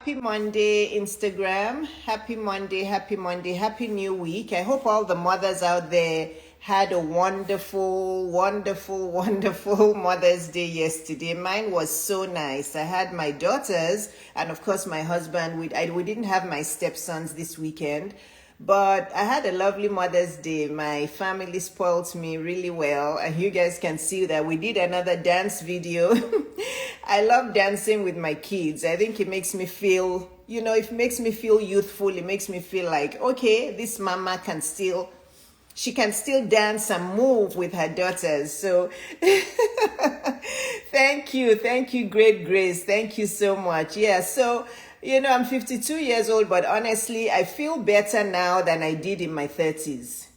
Happy Monday, Instagram. Happy Monday, happy Monday, happy new week. I hope all the mothers out there had a wonderful, wonderful, wonderful Mother's Day yesterday. Mine was so nice. I had my daughters and, of course, my husband. We didn't have my stepsons this weekend. But I had a lovely Mother's Day. My family spoiled me really well. And you guys can see that we did another dance video. I love dancing with my kids. I think it makes me feel, it makes me feel youthful. It makes me feel like, okay, this mama she can still dance and move with her daughters. So thank you, Great Grace. Thank you so much. Yeah, so I'm 52 years old, but honestly, I feel better now than I did in my 30s.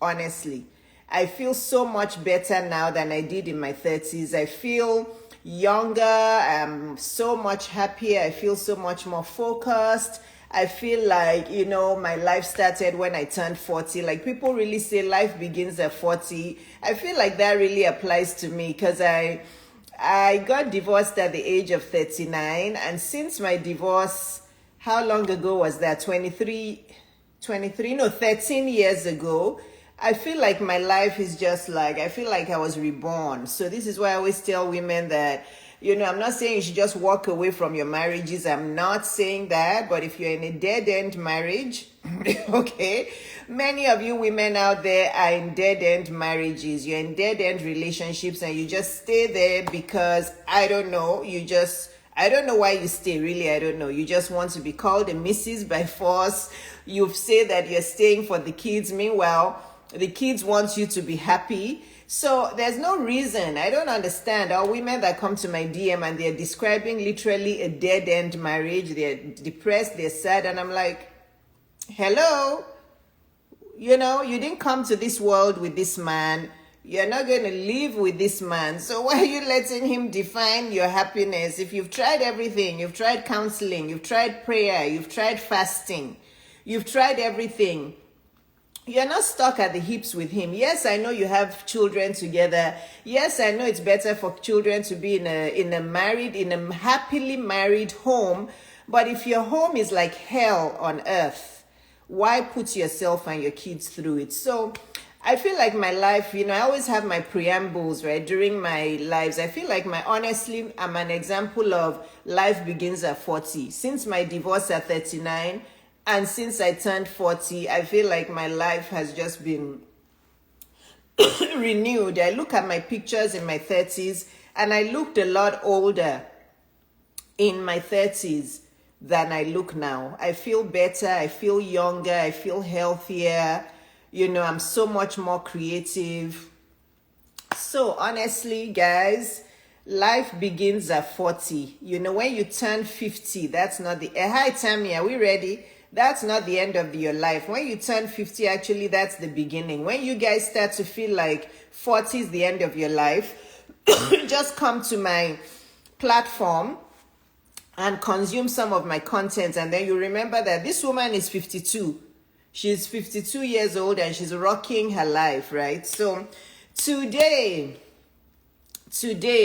Honestly, I feel so much better now than I did in my 30s. I feel younger. I'm so much happier. I feel so much more focused. I feel like, my life started when I turned 40. Like, people really say life begins at 40. I feel like that really applies to me because I got divorced at the age of 39, and since my divorce, how long ago was that? 13 years ago. I feel like my life is just like, I feel like I was reborn. So this is why I always tell women that, I'm not saying you should just walk away from your marriages. I'm not saying that, but if you're in a dead-end marriage, okay, many of you women out there are in dead-end marriages. You're in dead-end relationships and you just stay there because, I don't know why you stay, really, I don't know. You just want to be called a Mrs. by force. You've said that you're staying for the kids. Meanwhile, the kids want you to be happy. So there's no reason. I don't understand. All women that come to my DM and they're describing literally a dead-end marriage. They're depressed, they're sad, and I'm like, hello? You didn't come to this world with this man. You're not going to live with this man. So why are you letting him define your happiness? If you've tried everything, you've tried counseling, you've tried prayer, you've tried fasting, you've tried everything, you're not stuck at the hips with him. Yes, I know you have children together. Yes, I know it's better for children to be in a happily married home. But if your home is like hell on earth, why put yourself and your kids through it? So I feel like my life, I always have my preambles, right, during my lives. I feel like honestly, I'm an example of life begins at 40. Since my divorce at 39, and since I turned 40, I feel like my life has just been renewed. I look at my pictures in my 30s, and I looked a lot older in my 30s than I look now. I feel better. I feel younger. I feel healthier. I'm so much more creative. So honestly, guys, life begins at 40. When you turn 50, that's not the... Hi, Tami, are we ready? That's not the end of your life. When you turn 50, actually, that's the beginning. When you guys start to feel like 40 is the end of your life, just come to my platform and consume some of my content. And then you remember that this woman is 52. She's 52 years old and she's rocking her life, right? So today,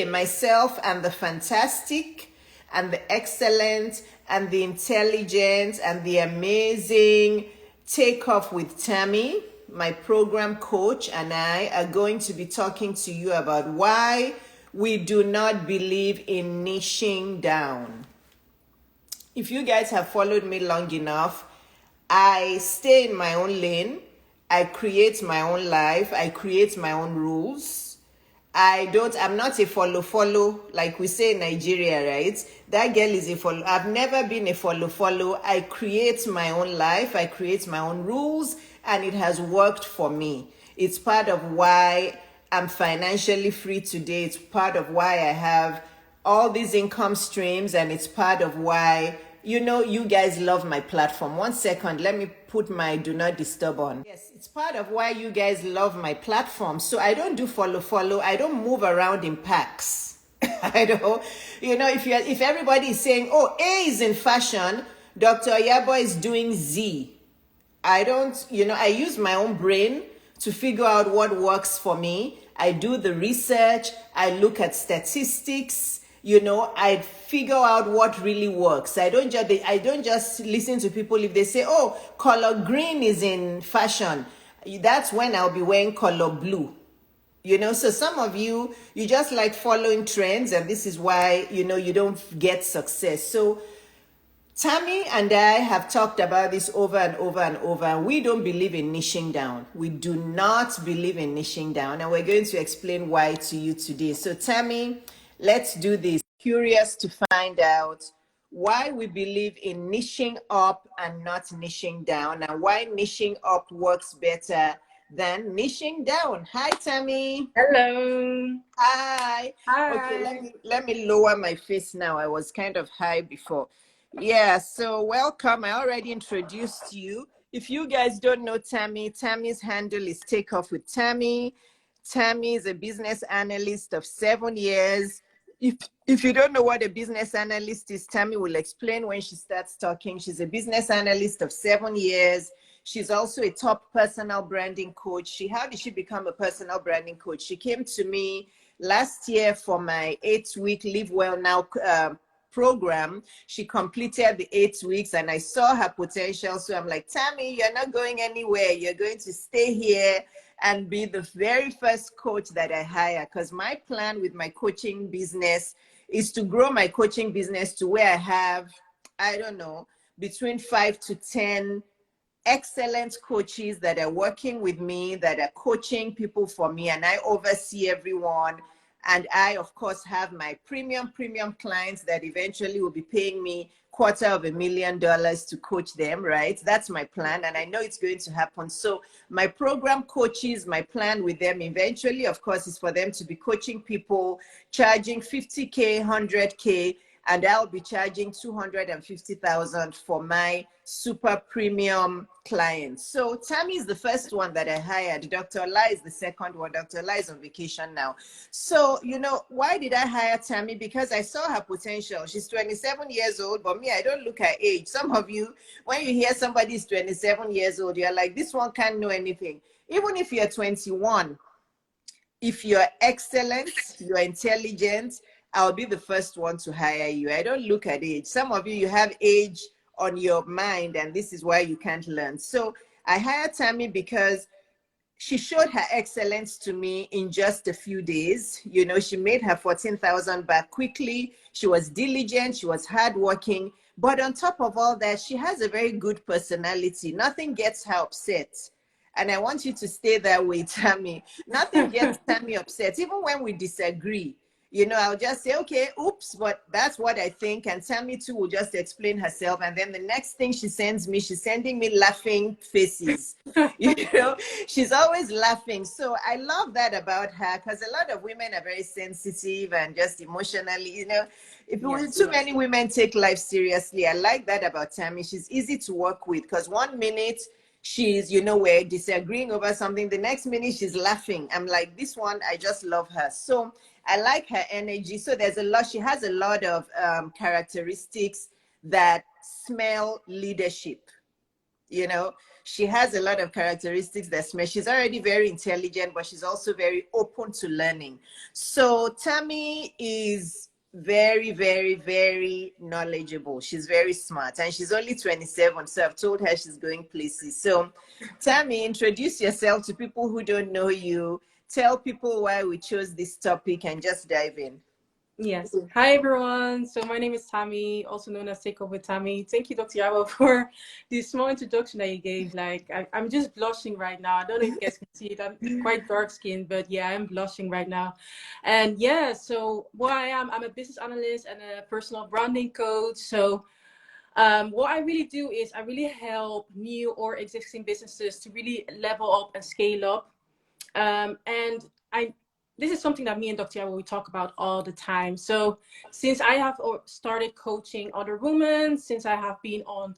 myself and the fantastic and the excellent and the intelligent and the amazing Take Off with Tami, my program coach, and I are going to be talking to you about why we do not believe in niching down. If you guys have followed me long enough, I stay in my own lane. I create my own life. I create my own rules. I'm not a follow, like we say in Nigeria, right? That girl is a follow. I've never been a follow. I create my own life. I create my own rules, and it has worked for me. It's part of why I'm financially free today. It's part of why I have all these income streams, and it's part of why, you guys love my platform. 1 second, let me put my do not disturb on. Yes, it's part of why you guys love my platform. So I don't do follow. I don't move around in packs. I don't, if everybody is saying, oh, A is in fashion, Dr. Iyabo is doing Z. I don't, I use my own brain to figure out what works for me. I do the research. I look at statistics. You know, I figure out what really works. I don't just listen to people if they say, oh, color green is in fashion. That's when I'll be wearing color blue. You know, so some of you, you just like following trends, and this is why, you know, you don't get success. So Tami and I have talked about this over and over and over. We don't believe in niching down. We do not believe in niching down. And we're going to explain why to you today. So Tami, let's do this. Curious to find out why we believe in niching up and not niching down, and why niching up works better than niching down. Hi, Tami. Hello. Hi. Okay, Hi. let me lower my face now. I was kind of high before. Yeah, so welcome. I already introduced you. If you guys don't know Tami, Tami's handle is Take Off with Tami. Tami is a business analyst of 7 years. If you don't know what a business analyst is, Tami will explain when she starts talking. She's a business analyst of 7 years. She's also a top personal branding coach. How did she become a personal branding coach? She came to me last year for my 8-week Live Well Now program. She completed the 8 weeks and I saw her potential. So I'm like, Tami, you're not going anywhere. You're going to stay here and be the very first coach that I hire. Because my plan with my coaching business is to grow my coaching business to where I have, I don't know, between 5 to 10 excellent coaches that are working with me, that are coaching people for me, and I oversee everyone. And I, of course, have my premium clients that eventually will be paying me $250,000 to coach them, right? That's my plan, and I know it's going to happen. So my program coaches, my plan with them eventually, of course, is for them to be coaching people, charging 50K, 100K, and I'll be charging 250,000 for my super premium clients. So Tami is the first one that I hired. Dr. Ola is the second one. Dr. Ola is on vacation now. So, you know, why did I hire Tami? Because I saw her potential. She's 27 years old, but me, I don't look her age. Some of you, when you hear somebody is 27 years old, you're like, this one can't know anything. Even if you're 21, if you're excellent, you're intelligent, I'll be the first one to hire you. I don't look at age. Some of you, you have age on your mind, and this is why you can't learn. So I hired Tami because she showed her excellence to me in just a few days. You know, she made her 14,000 back quickly. She was diligent. She was hardworking. But on top of all that, she has a very good personality. Nothing gets her upset. And I want you to stay that way, Tami. Nothing gets Tami upset, even when we disagree. You know, I'll just say, okay, oops, but that's what I think. And Tami too will just explain herself. And then the next thing she sends me, she's sending me laughing faces. You know, she's always laughing. So I love that about her, because a lot of women are very sensitive and just emotionally, you know, if Yes. too many women take life seriously. I like that about Tami. She's easy to work with, because 1 minute she's, you know, we're disagreeing over something. The next minute she's laughing. I'm like, this one, I just love her. So I like her energy. So she has a lot of characteristics that smell leadership. You know, she has a lot of characteristics that smell. She's already very intelligent, but she's also very open to learning. So Tami is very, very, very knowledgeable. She's very smart, and she's only 27. So I've told her she's going places. So Tami, introduce yourself to people who don't know you. Tell people why we chose this topic and just dive in. Yes. Hi, everyone. So my name is Tami, also known as Take Off with Tami. Thank you, Dr. Iyabo, for this small introduction that you gave. Like, I'm just blushing right now. I don't know if you guys can see it. I'm quite dark skinned, but yeah, I'm blushing right now. And yeah, so what I am, I'm a business analyst and a personal branding coach. So what I really do is I really help new or existing businesses to really level up and scale up. And this is something that me and Dr. Iyabo, we talk about all the time. So since I have started coaching other women, since I have been on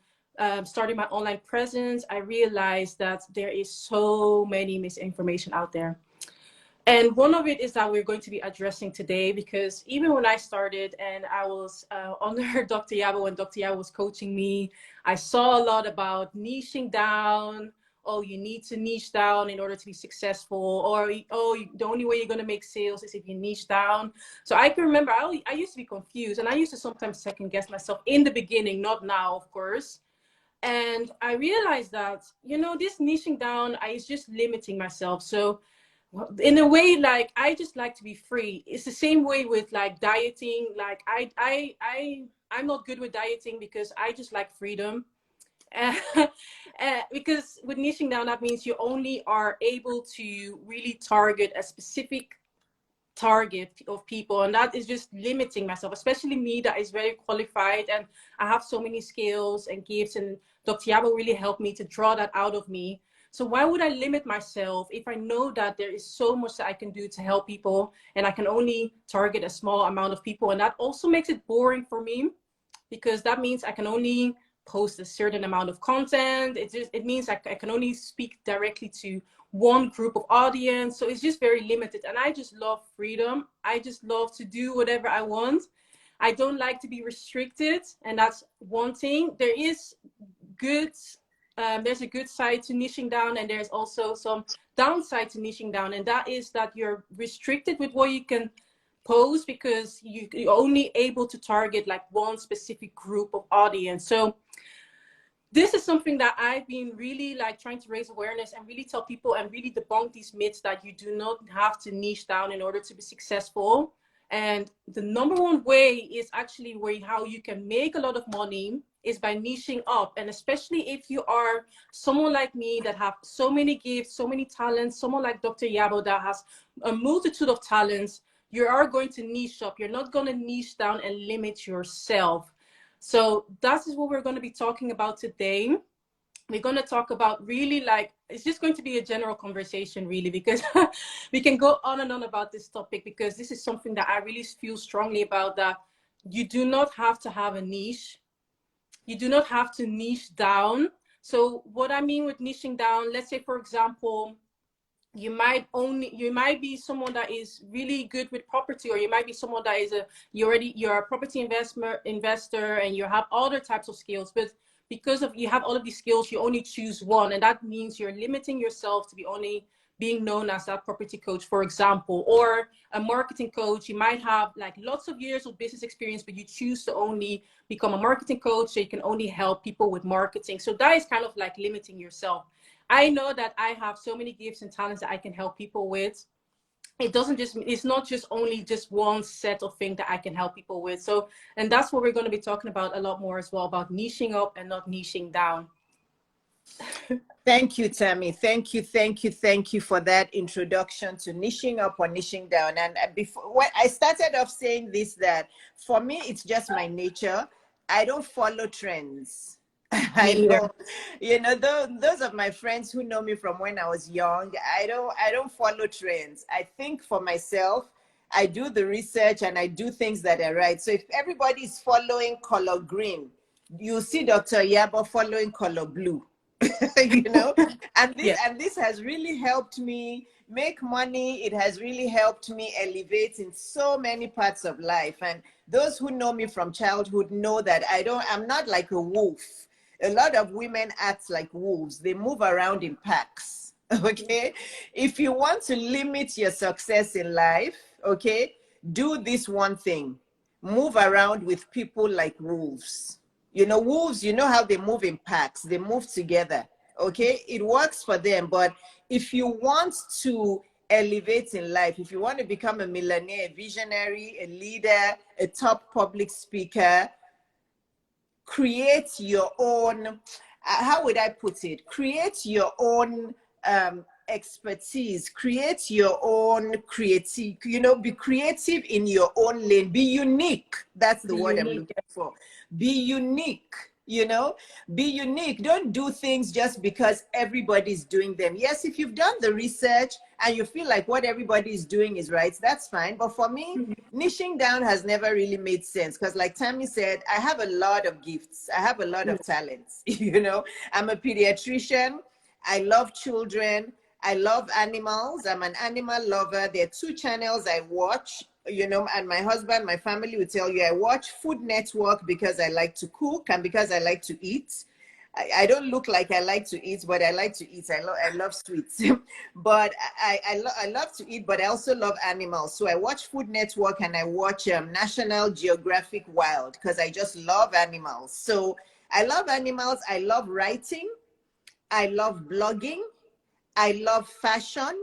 starting my online presence, I realized that there is so many misinformation out there. And one of it is that we're going to be addressing today, because even when I started and I was under Dr. Iyabo, when Dr. Iyabo was coaching me, I saw a lot about niching down, oh, you need to niche down in order to be successful, or oh, the only way you're going to make sales is if you niche down. So I can remember I used to be confused, and I used to sometimes second guess myself in the beginning, not now, of course. And I realized that, you know, this niching down, I is just limiting myself. So in a way, like, I just like to be free. It's the same way with like dieting. Like I'm not good with dieting because I just like freedom. Because with niching down, that means you only are able to really target a specific target of people, and that is just limiting myself, especially me that is very qualified and I have so many skills and gifts, and Dr. Iyabo really helped me to draw that out of me. So why would I limit myself if I know that there is so much that I can do to help people, and I can only target a small amount of people? And that also makes it boring for me, because that means I can only post a certain amount of content. It means I can only speak directly to one group of audience. So it's just very limited. And I just love freedom. I just love to do whatever I want. I don't like to be restricted. And that's one thing. There is good, there's a good side to niching down, and there's also some downside to niching down. And that is that you're restricted with what you can post, because you're only able to target like one specific group of audience. So this is something that I've been really like trying to raise awareness and really tell people and really debunk these myths that you do not have to niche down in order to be successful. And the number one way is actually how you can make a lot of money is by niching up. And especially if you are someone like me that have so many gifts, so many talents, someone like Dr. Iyabo that has a multitude of talents, you are going to niche up. You're not going to niche down and limit yourself. So that is what we're going to be talking about today. We're going to talk about really like, it's just going to be a general conversation really, because we can go on and on about this topic, because this is something that I really feel strongly about, that you do not have to have a niche. You do not have to niche down. So what I mean with niching down, let's say, for example, you might be someone that is really good with property, or you might be someone that is you're a property investor and you have other types of skills, but because of you have all of these skills, you only choose one, and that means you're limiting yourself to be only being known as that property coach, for example. Or a marketing coach, you might have like lots of years of business experience, but you choose to only become a marketing coach, so you can only help people with marketing. So that is kind of like limiting yourself. I know that I have so many gifts and talents that I can help people with. It's not just only just one set of things that I can help people with. So, and that's what we're going to be talking about a lot more as well, about niching up and not niching down. Thank you, Tami. Thank you for that introduction to niching up or niching down. And before, when I started off saying this, that for me, it's just my nature. I don't follow trends. I don't, you know, those of my friends who know me from when I was young, I don't follow trends. I think for myself. I do the research and I do things that are right. So if everybody is following color green, you see Dr. Iyabo following color blue. You know, and this has really helped me make money. It has really helped me elevate in so many parts of life. And those who know me from childhood know that I'm not like a wolf. A lot of women act like wolves. They move around in packs. Okay, if you want to limit your success in life, okay, do this one thing: move around with people like wolves. You know, wolves, you know how they move in packs, they move together. Okay, it works for them. But if you want to elevate in life, if you want to become a millionaire, a visionary, a leader, a top public speaker, create your own, how would I put it? Create your own expertise, create your own creative, you know, be creative in your own lane, be unique. That's the word I'm looking for. Be unique, you know, be unique. Don't do things just because everybody's doing them. Yes, if you've done the research and you feel like what everybody is doing is right, that's fine. But for me, niching down has never really made sense, because like Tami said, I have a lot of gifts. I have a lot of talents. You know, I'm a pediatrician. I love children. I love animals. I'm an animal lover. There are 2 channels I watch, you know, and my husband, my family will tell you I watch Food Network because I like to cook and because I like to eat. I don't look like I like to eat, but I like to eat. I love sweets. But I love to eat, but I also love animals. So I watch Food Network and I watch National Geographic Wild because I just love animals. So I love animals. I love writing. I love blogging. I love fashion.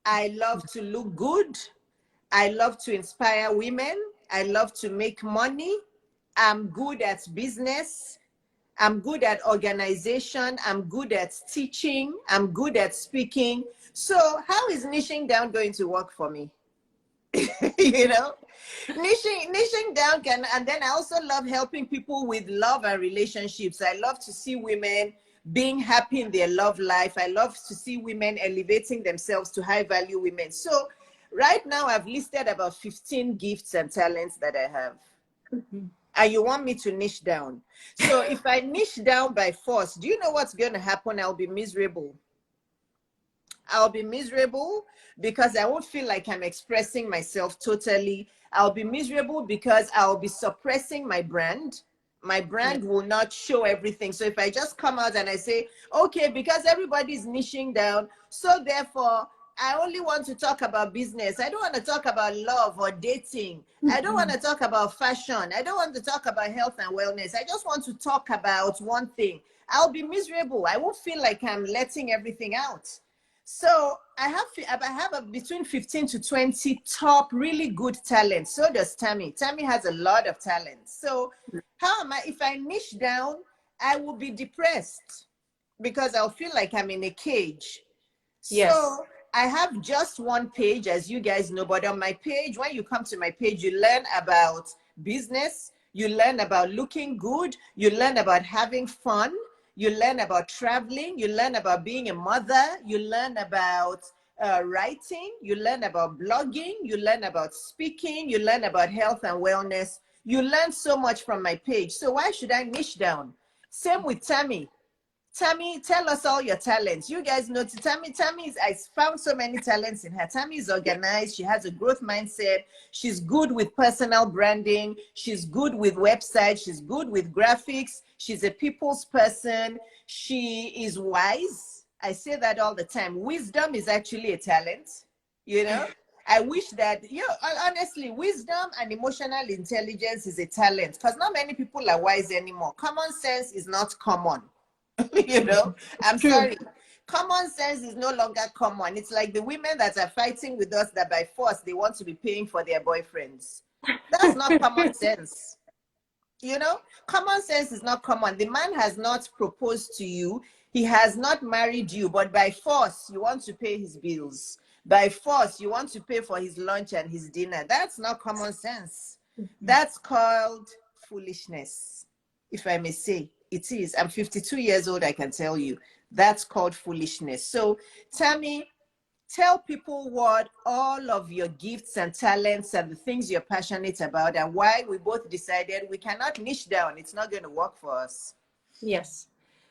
I love to look good. I love to inspire women. I love to make money. I'm good at business. I'm good at organization. I'm good at teaching. I'm good at speaking. So how is niching down going to work for me? You know, niching down can, and then I also love helping people with love and relationships. I love to see women being happy in their love life. I love to see women elevating themselves to high value women. So right now I've listed about 15 gifts and talents that I have. And you want me to niche down. So if I niche down by force, do you know what's going to happen? I'll be miserable. I'll be miserable because I won't feel like I'm expressing myself totally. I'll be miserable because I'll be suppressing my brand. My Yeah. brand will not show everything. So if I just come out and I say, okay, because everybody's niching down, so therefore I only want to talk about business. I don't want to talk about love or dating. I don't want to talk about fashion. I don't want to talk about health and wellness. I just want to talk about one thing. I'll be miserable. I won't feel like I'm letting everything out. So I have between 15 to 20 top really good talents. So does Tami. Tami has a lot of talent. So how am I, if I niche down, I will be depressed because I'll feel like I'm in a cage. Yes. So I have just one page, as you guys know, but on my page, when you come to my page, you learn about business, you learn about looking good, you learn about having fun, you learn about traveling, you learn about being a mother, you learn about writing, you learn about blogging, you learn about speaking, you learn about health and wellness. You learn so much from my page. So why should I niche down? Same with Tami. Tami, tell us all your talents. You guys know Tami is, I found so many talents in her. Tami is organized. She has a growth mindset. She's good with personal branding. She's good with websites. She's good with graphics. She's a people's person. She is wise. I say that all the time. Wisdom is actually a talent, you know? I wish that, you know, honestly, wisdom and emotional intelligence is a talent because not many people are wise anymore. Common sense is not common. You know, It's I'm true. sorry. Common sense is no longer common. It's like the women that are fighting with us that by force they want to be paying for their boyfriends. That's not common sense. You know, common sense is not common. The man has not proposed to you, he has not married you, but by force you want to pay his bills. By force you want to pay for his lunch and his dinner. That's not common sense. That's called foolishness, if I may say. It is. I'm 52 years old, I can tell you. That's called foolishness. So, Tami, tell people what all of your gifts and talents and the things you're passionate about and why we both decided we cannot niche down. It's not going to work for us. Yes.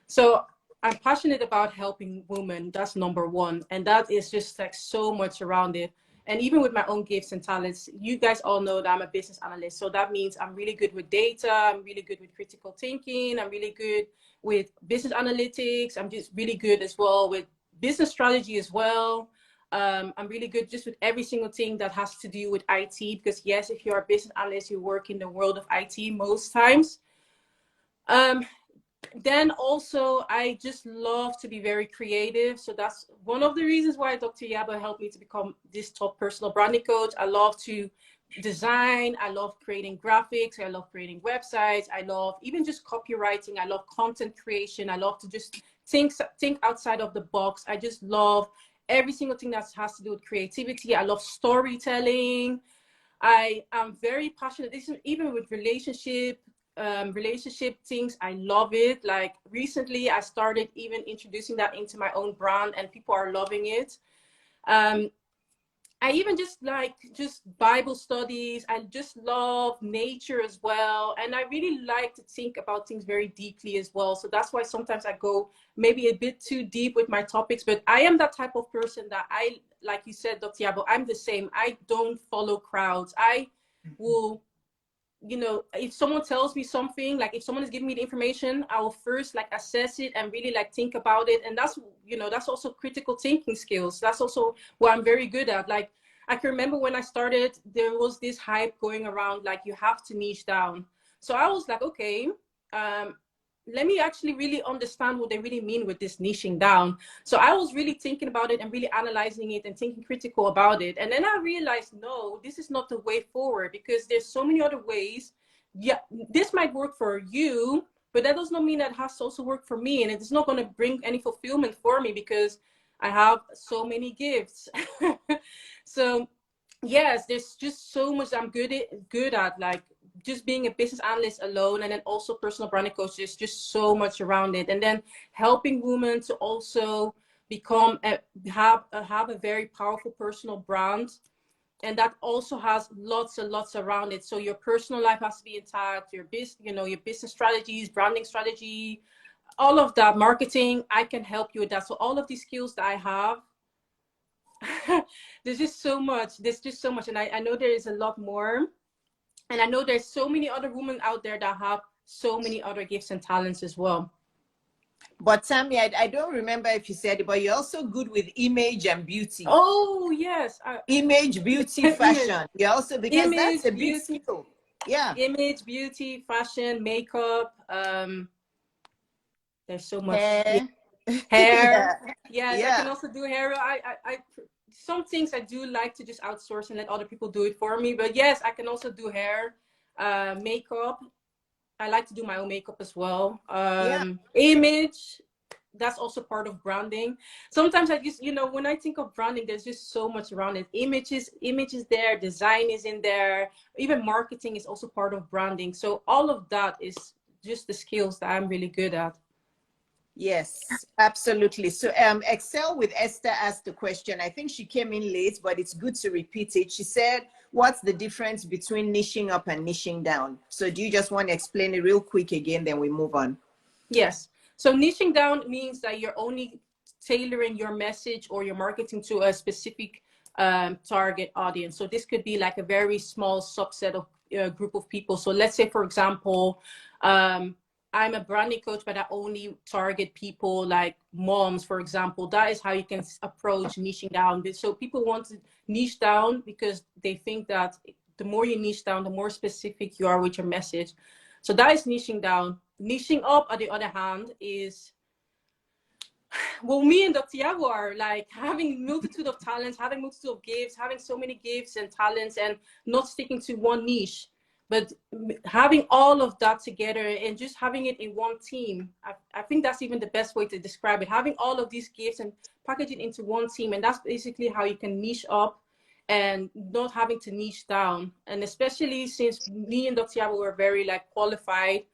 So I'm passionate about helping women. That's number one. And that is just like so much around it. And even with my own gifts and talents, you guys all know that I'm a business analyst. So that means I'm really good with data. I'm really good with critical thinking. I'm really good with business analytics. I'm just really good as well with business strategy as well. I'm really good just with every single thing that has to do with IT. Because yes, if you're a business analyst, you work in the world of IT most times. Um, then also I just love to be very creative. So that's one of the reasons why Dr. Iyabo helped me to become this top personal branding coach. I love to design. I love creating graphics. I love creating websites. I love even just copywriting. I love content creation. I love to just think outside of the box. I just love every single thing that has to do with creativity. I love storytelling. I am very passionate. This is even with relationship things. I love it. Like recently, I started even introducing that into my own brand, and people are loving it. Um, I even just like just Bible studies. I just love nature as well, and I really like to think about things very deeply as well. So that's why sometimes I go maybe a bit too deep with my topics. But I am that type of person that I, like you said, Dr. Yabo, I'm the same. I don't follow crowds. I will you know, if someone tells me something, like if someone is giving me the information, I will first like assess it and really like think about it. And that's, you know, that's also critical thinking skills. That's also what I'm very good at. Like I can remember when I started, there was this hype going around, like you have to niche down. So I was like, okay, um, let me actually really understand what they really mean with this niching down. So I was really thinking about it and really analyzing it and thinking critical about it. And then I realized, no, this is not the way forward, because there's so many other ways. Yeah, this might work for you, but that does not mean that it has to also work for me. And it's not going to bring any fulfillment for me because I have so many gifts. So yes, there's just so much I'm good at, like just being a business analyst alone, and then also personal branding coach. There's just so much around it, and then helping women to also become have a very powerful personal brand, and that also has lots and lots around it. So your personal life has to be intact, your your business strategies, branding strategy, all of that, marketing. I can help you with that. So all of these skills that I have, there's just so much. There's just so much, and I know there is a lot more. And I know there's so many other women out there that have so many other gifts and talents as well. But Tami, I don't remember if you said it, but you're also good with image and beauty. Oh yes, Image, beauty, fashion. You're also, because that's image, a big beauty, skill. Yeah. image, beauty, fashion, makeup. There's so much. Yeah. Hair. Yeah. Hair. Yes, I can Yeah. also do hair. Some things I do like to just outsource and let other people do it for me. But yes, I can also do hair, makeup. I like to do my own makeup as well. Yeah. Image, that's also part of branding. Sometimes I just, when I think of branding, there's just so much around it. Images there, design is in there, even marketing is also part of branding. So all of that is just the skills that I'm really good at. Yes, absolutely. So Excel with Esther asked the question. I think she came in late, but it's good to repeat it. She said, what's the difference between niching up and niching down? So do you just want to explain it real quick again, then we move on? Yes. So niching down means that you're only tailoring your message or your marketing to a specific target audience. So this could be like a very small subset of group of people. So let's say, for example, I'm a branding coach, but I only target people like moms, for example. That is how you can approach niching down. So people want to niche down because they think that the more you niche down, the more specific you are with your message. So that is niching down. Niching up, on the other hand, is, well, me and Dr. Iyabo are like having multitude of talents, having multitude of gifts, having so many gifts and talents, and not sticking to one niche, but having all of that together and just having it in one team. I think that's even the best way to describe it. Having all of these gifts and package it into one team, and that's basically how you can niche up and not having to niche down. And especially since me and Dr. Iyabo were very like qualified,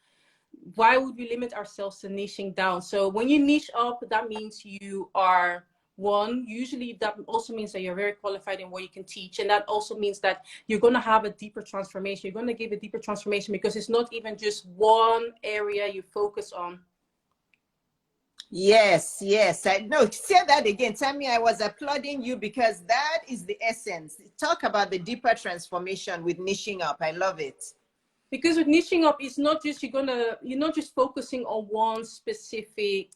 why would we limit ourselves to niching down? So when you niche up, that means you are one. Usually that also means that you're very qualified in what you can teach. And that also means that you're going to have a deeper transformation. You're going to give a deeper transformation because it's not even just one area you focus on. Yes, yes. I no, say that again. Tami, I was applauding you because that is the essence. Talk about the deeper transformation with niching up. I love it. Because with niching up, it's not just you're not just focusing on one specific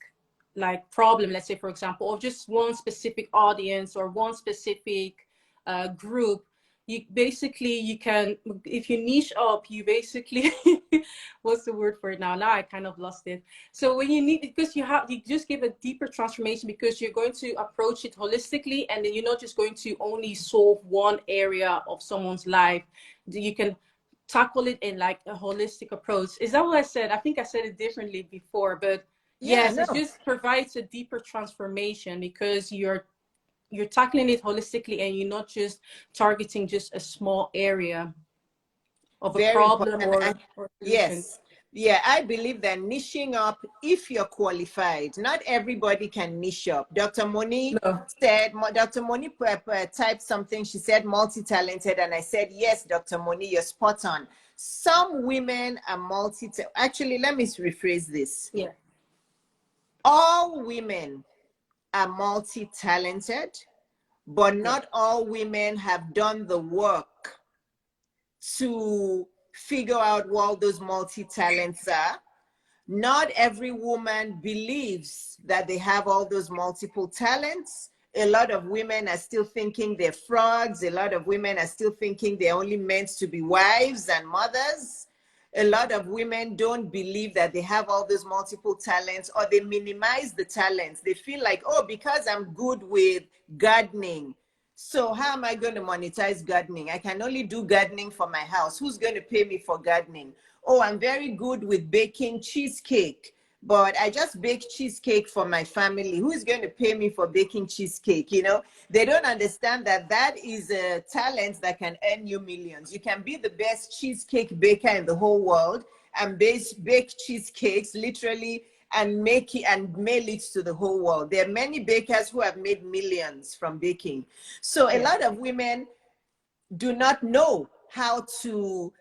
like problem, let's say, for example, or just one specific audience or one specific group. You can, if you niche up, you basically what's the word for it now I kind of lost it. So when you need, because you just give a deeper transformation, because you're going to approach it holistically, and then you're not just going to only solve one area of someone's life. You can tackle it in like a holistic approach. Is that what I said? I think I said it differently before, but Yeah, yes, no. it just provides a deeper transformation because you're tackling it holistically and you're not just targeting just a small area of a Very problem important. or solution. Yes. Yeah, I believe that niching up, if you're qualified, not everybody can niche up. No. Dr. Moni typed something. She said multi-talented. And I said, yes, Dr. Moni, you're spot on. Some women are actually, let me rephrase this. Yeah. All women are multi-talented, but Yeah. not all women have done the work to figure out what all those multi-talents are. Not every woman believes that they have all those multiple talents. A lot of women are still thinking they're frogs. A lot of women are still thinking they're only meant to be wives and mothers. A lot of women don't believe that they have all those multiple talents, or they minimize the talents. They feel like, oh, because I'm good with gardening, so how am I going to monetize gardening? I can only do gardening for my house. Who's going to pay me for gardening? Oh, I'm very good with baking cheesecake, but I just bake cheesecake for my family. Who is going to pay me for baking cheesecake? You know, they don't understand that that is a talent that can earn you millions. You can be the best cheesecake baker in the whole world and bake cheesecakes literally and make it and mail it to the whole world. There are many bakers who have made millions from baking. So a lot of women do not know how to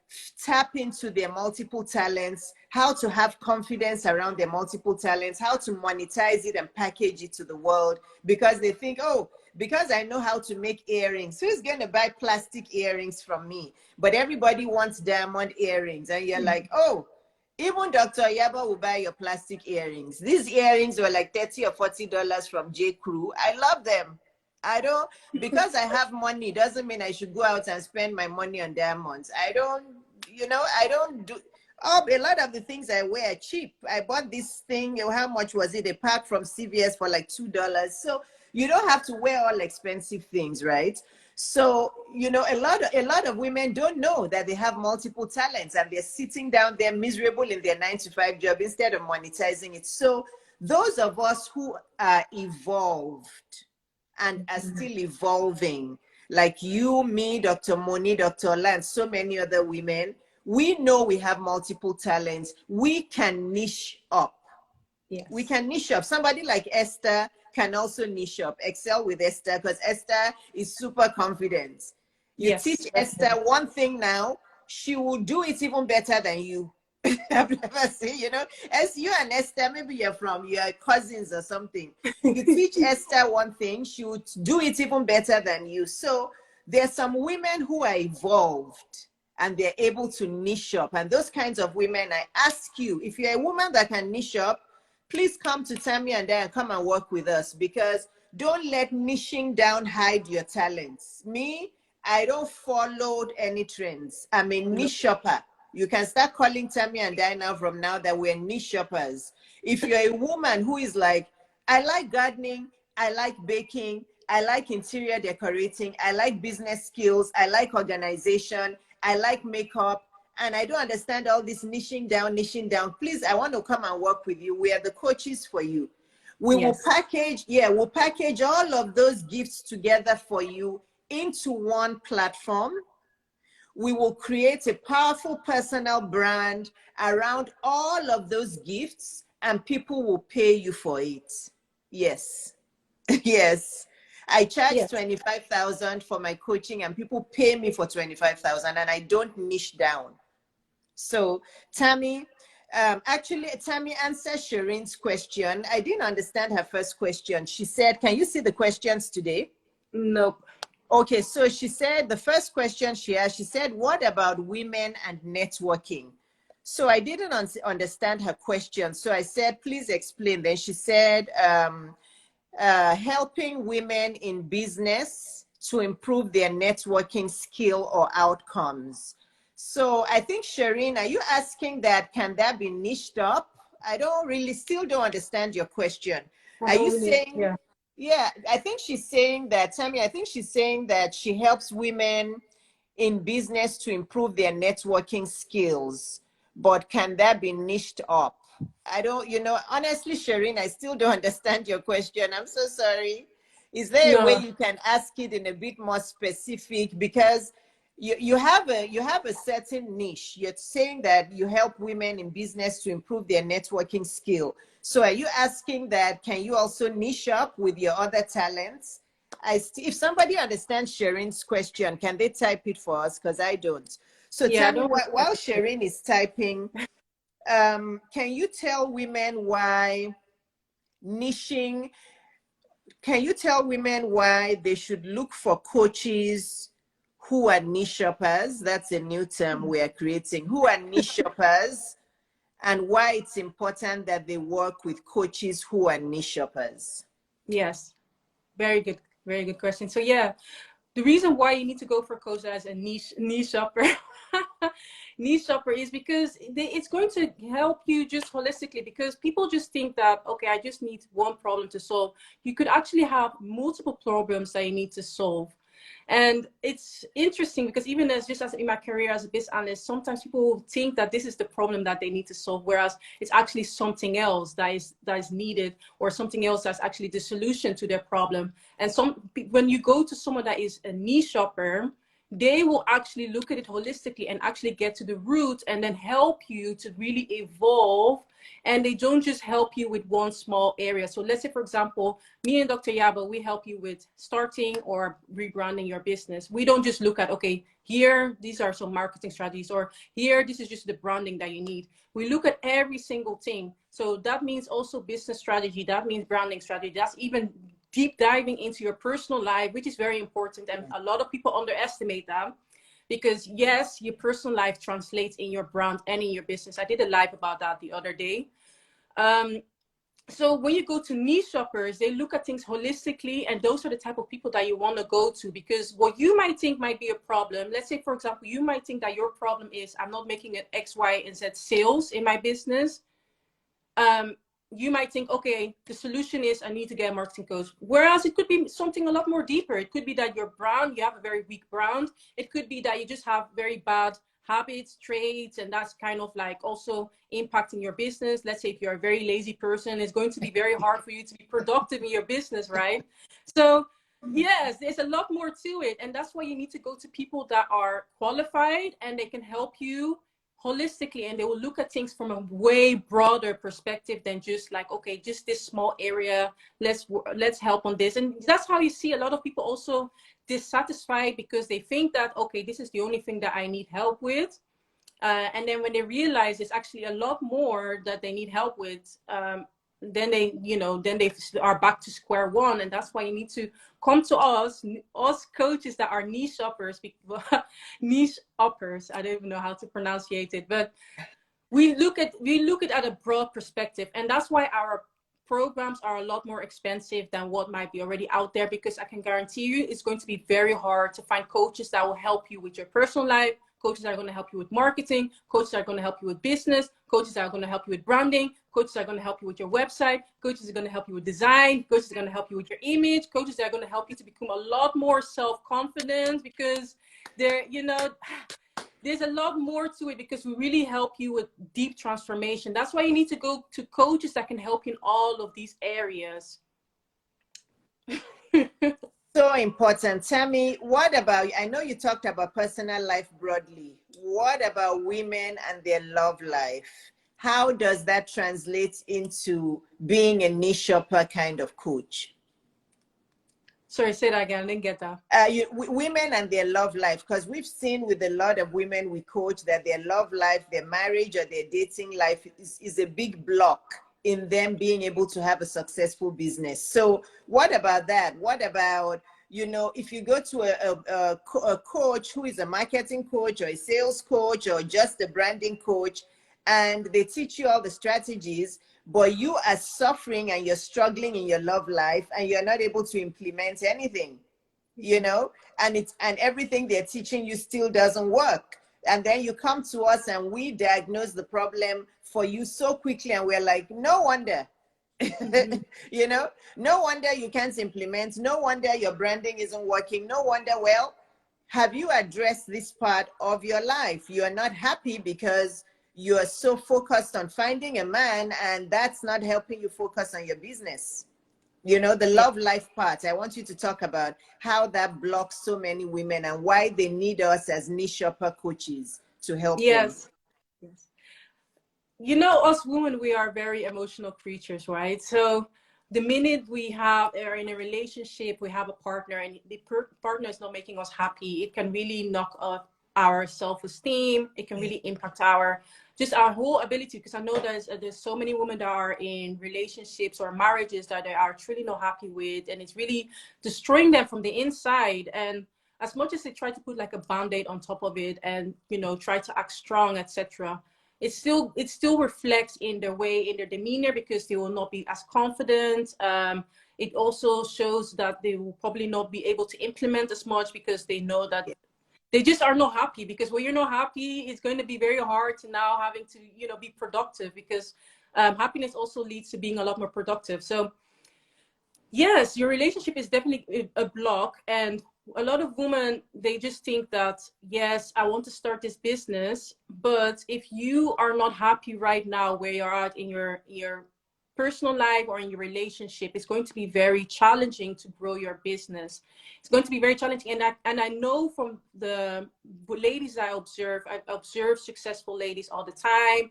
tap into their multiple talents, how to have confidence around their multiple talents, how to monetize it and package it to the world, because they think, oh, because I know how to make earrings, who's going to buy plastic earrings from me? But everybody wants diamond earrings. And you're like, oh, even Dr. Iyabo will buy your plastic earrings. These earrings were like $30 or $40 from J. Crew. I love them. I don't, because I have money doesn't mean I should go out and spend my money on diamonds. I don't, I don't do, oh, a lot of the things I wear are cheap. I bought this thing, how much was it? A pack from CVS for like $2. So you don't have to wear all expensive things, right? So, a lot of women don't know that they have multiple talents, and they're sitting down there miserable in their 9-to-5 job instead of monetizing it. So those of us who are evolved and are still evolving, like you, me, Dr. Moni, Dr. Lance, so many other women, we know we have multiple talents. We can niche up. Yes. We can niche up. Somebody like Esther can also niche up. Excel with Esther, because Esther is super confident. You teach Esther one thing now, she will do it even better than you. I've never seen, as you and Esther, maybe you're cousins or something. You teach Esther one thing, she would do it even better than you. So there's some women who are evolved and they're able to niche up. And those kinds of women, I ask you, if you're a woman that can niche up, please come to Tami and I and come and work with us, because don't let niching down hide your talents. Me, I don't follow any trends. I'm a niche shopper. You can start calling Tami and I now from now that we're niche shoppers. If you're a woman who is like, I like gardening, I like baking, I like interior decorating, I like business skills, I like organization, I like makeup, and I don't understand all this niching down, please, I want to come and work with you. We are the coaches for you. We'll package all of those gifts together for you into one platform. We will create a powerful personal brand around all of those gifts, and people will pay you for it. Yes. Yes. I charge 25,000 for my coaching, and people pay me for 25,000, and I don't niche down. So Tami, actually, Tami answered Shireen's question. I didn't understand her first question. She said, can you see the questions today? Nope. Okay, so she said, the first question she asked, she said, what about women and networking? So I didn't understand her question. So I said, please explain. Then she said, helping women in business to improve their networking skill or outcomes. So I think, Shireen, are you asking that, can that be niched up? I still don't understand your question. Are you saying, yeah, I think she's saying that, Tami, I think she's saying that she helps women in business to improve their networking skills, but can that be niched up? I don't, honestly, Shireen, I still don't understand your question. I'm so sorry. Is there a way you can ask it in a bit more specific? Because you have a certain niche. You're saying that you help women in business to improve their networking skill. So are you asking that, can you also niche up with your other talents? If somebody understands Shireen's question, can they type it for us? Because I don't. So tell me, while Shireen is typing, can you tell women why niching, can you tell women why they should look for coaches who are niche shoppers. That's a new term we are creating. Who are niche shoppers, and why it's important that they work with coaches who are niche shoppers. Yes, very good question. So yeah, the reason why you need to go for a coach as a niche shopper niche shopper is because it's going to help you just holistically, because people just think that, okay, I just need one problem to solve. You could actually have multiple problems that you need to solve. And it's interesting because even as just as in my career as a business analyst, sometimes people think that this is the problem that they need to solve, whereas it's actually something else that is needed, or something else that's actually the solution to their problem. And when you go to someone that is a niche shopper, they will actually look at it holistically and actually get to the root and then help you to really evolve. And they don't just help you with one small area. So let's say, for example, me and Dr. Iyabo, we help you with starting or rebranding your business. We don't just look at, okay, here, these are some marketing strategies, or here, this is just the branding that you need. We look at every single thing. So that means also business strategy. That means branding strategy. That's even deep diving into your personal life, which is very important. And a lot of people underestimate that, because yes, your personal life translates in your brand and in your business. I did a live about that the other day. So when you go to niche shoppers, they look at things holistically, and those are the type of people that you want to go to, because what you might think might be a problem, let's say, for example, you might think that your problem is, I'm not making an X, Y, and Z sales in my business. You might think, okay, the solution is I need to get a marketing coach. Whereas it could be something a lot more deeper. It could be that your brand, you have a very weak brand. It could be that you just have very bad habits, traits, and that's kind of like also impacting your business. Let's say if you're a very lazy person, it's going to be very hard for you to be productive in your business, right? So yes, there's a lot more to it. And that's why you need to go to people that are qualified and they can help you holistically, and they will look at things from a way broader perspective than just like, okay, just this small area, let's help on this. And that's how you see a lot of people also dissatisfied, because they think that, okay, this is the only thing that I need help with, and then when they realize it's actually a lot more that they need help with, then they are back to square one. And that's why you need to come to us coaches that are niche shoppers. Niche uppers, I don't even know how to pronunciate it, but we look at a broad perspective. And that's why our programs are a lot more expensive than what might be already out there, because I can guarantee you it's going to be very hard to find coaches that will help you with your personal life, coaches that are going to help you with marketing, coaches that are going to help you with business, coaches that are going to help you with branding, coaches that are going to help you with your website, coaches that are going to help you with design, coaches that are going to help you with your image, coaches that are going to help you to become a lot more self-confident, because there's a lot more to it, because we really help you with deep transformation. That's why you need to go to coaches that can help you in all of these areas. So important. Tami, what about, I know you talked about personal life broadly. What about women and their love life? How does that translate into being a niche shopper kind of coach? Sorry, say that again. I didn't get that. Women and their love life, because we've seen with a lot of women we coach that their love life, their marriage or their dating life is a big block in them being able to have a successful business. So what about that? What about, if you go to a coach who is a marketing coach or a sales coach or just a branding coach, and they teach you all the strategies, but you are suffering and you're struggling in your love life and you're not able to implement anything, and everything they're teaching you still doesn't work. And then you come to us and we diagnose the problem for you so quickly, and we're like, no wonder. No wonder you can't implement, no wonder your branding isn't working, no wonder. Well, have you addressed this part of your life? You are not happy because you are so focused on finding a man, and that's not helping you focus on your business. The love life part, I want you to talk about how that blocks so many women and why they need us as niche shopper coaches to help them. Yes. Us women, we are very emotional creatures, right? So the minute we are in a relationship, we have a partner, and the partner is not making us happy, it can really knock off our self-esteem. It can really impact our whole ability, because I know there's so many women that are in relationships or marriages that they are truly not happy with, and it's really destroying them from the inside. And as much as they try to put like a band-aid on top of it and, you know, try to act strong, etc., it still reflects in their way, in their demeanor, because they will not be as confident. It also shows that they will probably not be able to implement as much because they know that they just are not happy. Because when you're not happy, it's going to be very hard to now having to, you know, be productive, because happiness also leads to being a lot more productive. So yes, your relationship is definitely a block. And a lot of women, they just think that, yes, I want to start this business, but if you are not happy right now where you're at in your personal life or in your relationship, it's going to be very challenging to grow your business. It's going to be very challenging. And I know from the ladies I observe successful ladies all the time.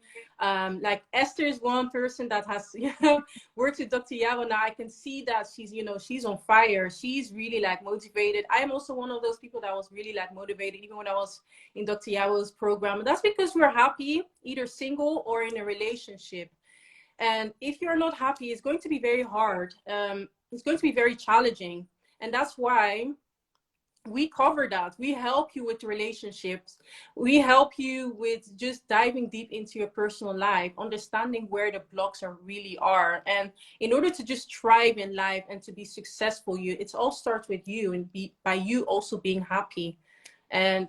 Like Esther is one person that has, you know, worked with Dr. Iyabo. Now I can see that she's, you know, she's on fire. She's really like motivated. I am also one of those people that was really like motivated even when I was in Dr. Iyabo's program. And that's because we're happy, either single or in a relationship. And if you're not happy, it's going to be very hard. It's going to be very challenging. And that's why we cover that. We help you with relationships. We help you with just diving deep into your personal life, understanding where the blocks are really are. And in order to just thrive in life and to be successful, it all starts with you, and by you also being happy. And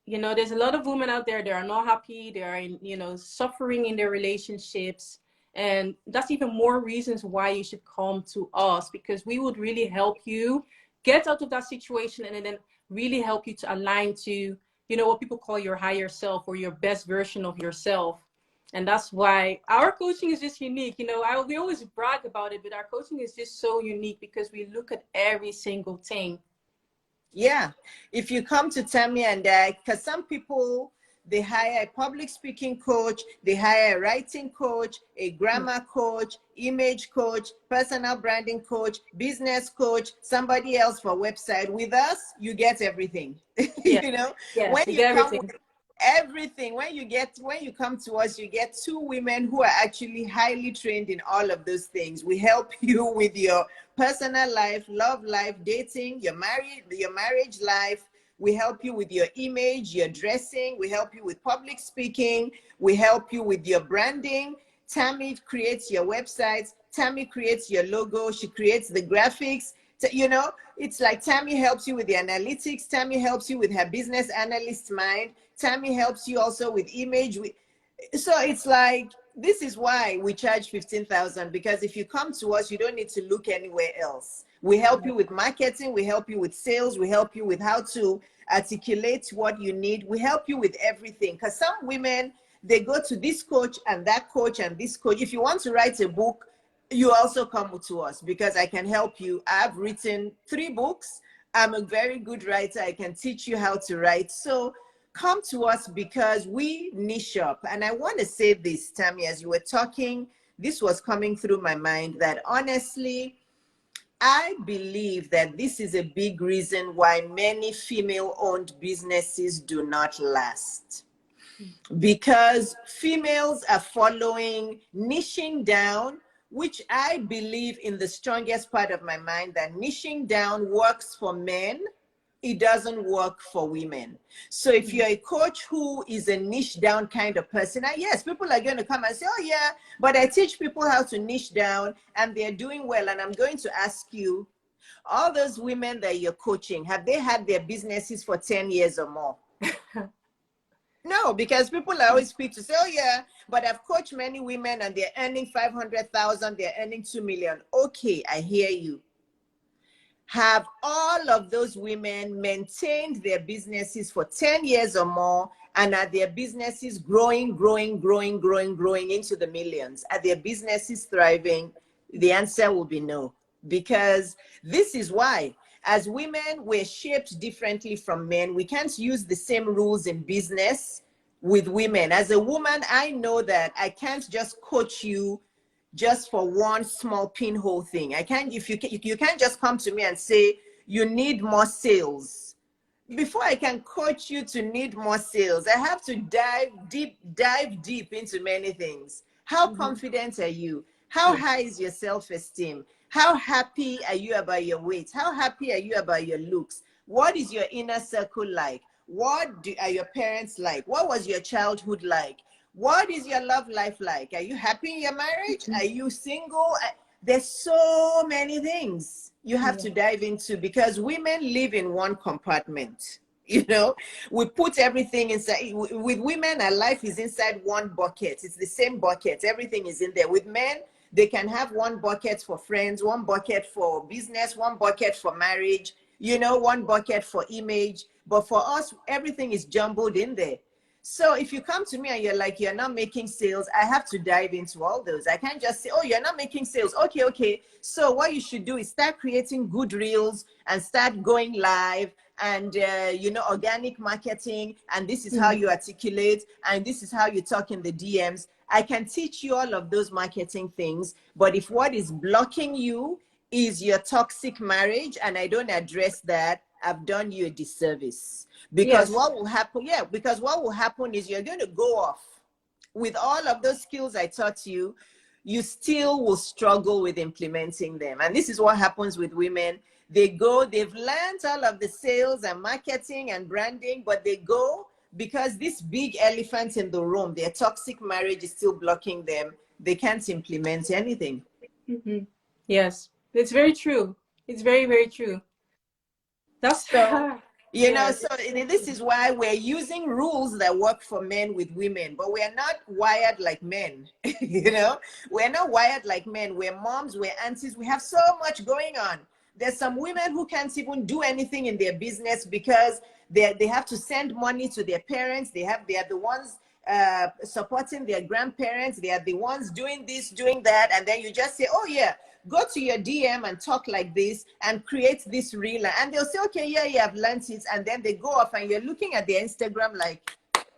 you know, there's a lot of women out there that are not happy. They are in, you know, suffering in their relationships. And that's even more reasons why you should come to us, because we would really help you get out of that situation, and then really help you to align to, you know, what people call your higher self, or your best version of yourself. And that's why our coaching is just unique. You know, we always brag about it, but our coaching is just so unique because we look at every single thing. Yeah, if you come to Tami and I, because some people, they hire a public speaking coach, they hire a writing coach, a grammar coach, image coach, personal branding coach, business coach, somebody else for website. With us, you get everything. Yeah. You know, Yes, when you you get come everything. with everything, when you come to us, you get two women who are actually highly trained in all of those things. We help you with your personal life, love life, dating, your marriage life. We help you with your image, your dressing. We help you with public speaking. We help you with your branding. Tami creates your websites. Tami creates your logo. She creates the graphics. You know, it's like Tami helps you with the analytics. Tami helps you with her business analyst mind. Tami helps you also with image. So it's like, this is why we charge 15,000, because if you come to us, you don't need to look anywhere else. We help you with marketing, we help you with sales, we help you with how to articulate what you need. We help you with everything, because some women, they go to this coach and that coach and this coach. If you want to write a book, you also come to us, because I can help you. I've written 3 books. I'm a very good writer. I can teach you how to write. So come to us, because we niche up. And I want to say this, Tami, as you were talking, this was coming through my mind, that honestly, I believe that this is a big reason why many female-owned businesses do not last. Because females are following niching down, which I believe in the strongest part of my mind, that niching down works for men, it doesn't work for women. So if you're a coach who is a niche down kind of person, and yes, people are going to come and say, oh yeah, but I teach people how to niche down and they're doing well. And I'm going to ask you, all those women that you're coaching, have they had their businesses for 10 years or more? No, because people are always quick to say, oh yeah, but I've coached many women and they're earning 500,000, they're earning 2 million. Okay, I hear you. Have all of those women maintained their businesses for 10 years or more, and are their businesses growing into the millions? Are their businesses thriving? The answer will be no, because this is why, as women, we're shaped differently from men. We can't use the same rules in business with women. As a woman, I know that I can't just coach you just for one small pinhole thing. I can't, if you can't just come to me and say, you need more sales. Before I can coach you to need more sales, I have to dive deep into many things. How confident are you? How high is your self-esteem? How happy are you about your weight? How happy are you about your looks? What is your inner circle like? Are your parents like? What was your childhood like? What is your love life like? Are you happy in your marriage? Are you single? There's so many things you have to dive into, because women live in one compartment. You know, we put everything inside. With women, our life is inside one bucket. It's the same bucket. Everything is in there. With men, they can have one bucket for friends, one bucket for business, one bucket for marriage, you know, one bucket for image. But for us, everything is jumbled in there. So if you come to me and you're like, you're not making sales, I have to dive into all those. I can't just say, oh, you're not making sales. Okay. So what you should do is start creating good reels and start going live and, you know, organic marketing. And this is how you articulate. And this is how you talk in the DMs. I can teach you all of those marketing things. But if what is blocking you is your toxic marriage and I don't address that, I've done you a disservice. Because what will happen, because what will happen is you're going to go off with all of those skills I taught you, you still will struggle with implementing them. And this is what happens with women. They've learned all of the sales and marketing and branding, but they go because this big elephant in the room, their toxic marriage, is still blocking them. They can't implement anything. Yes, it's very true. It's very, very true. That's so, you know, so this is why we're using rules that work for men with women, but we're not wired like men. You know, we're not wired like men. We're moms, we're aunties, we have so much going on. There's some women who can't even do anything in their business because they have to send money to their parents. They are the ones supporting their grandparents. They are the ones doing this, doing that. And then you just say, oh yeah, go to your DM and talk like this and create this reel. And they'll say, okay, yeah, I've learned it. And then they go off and you're looking at their Instagram like,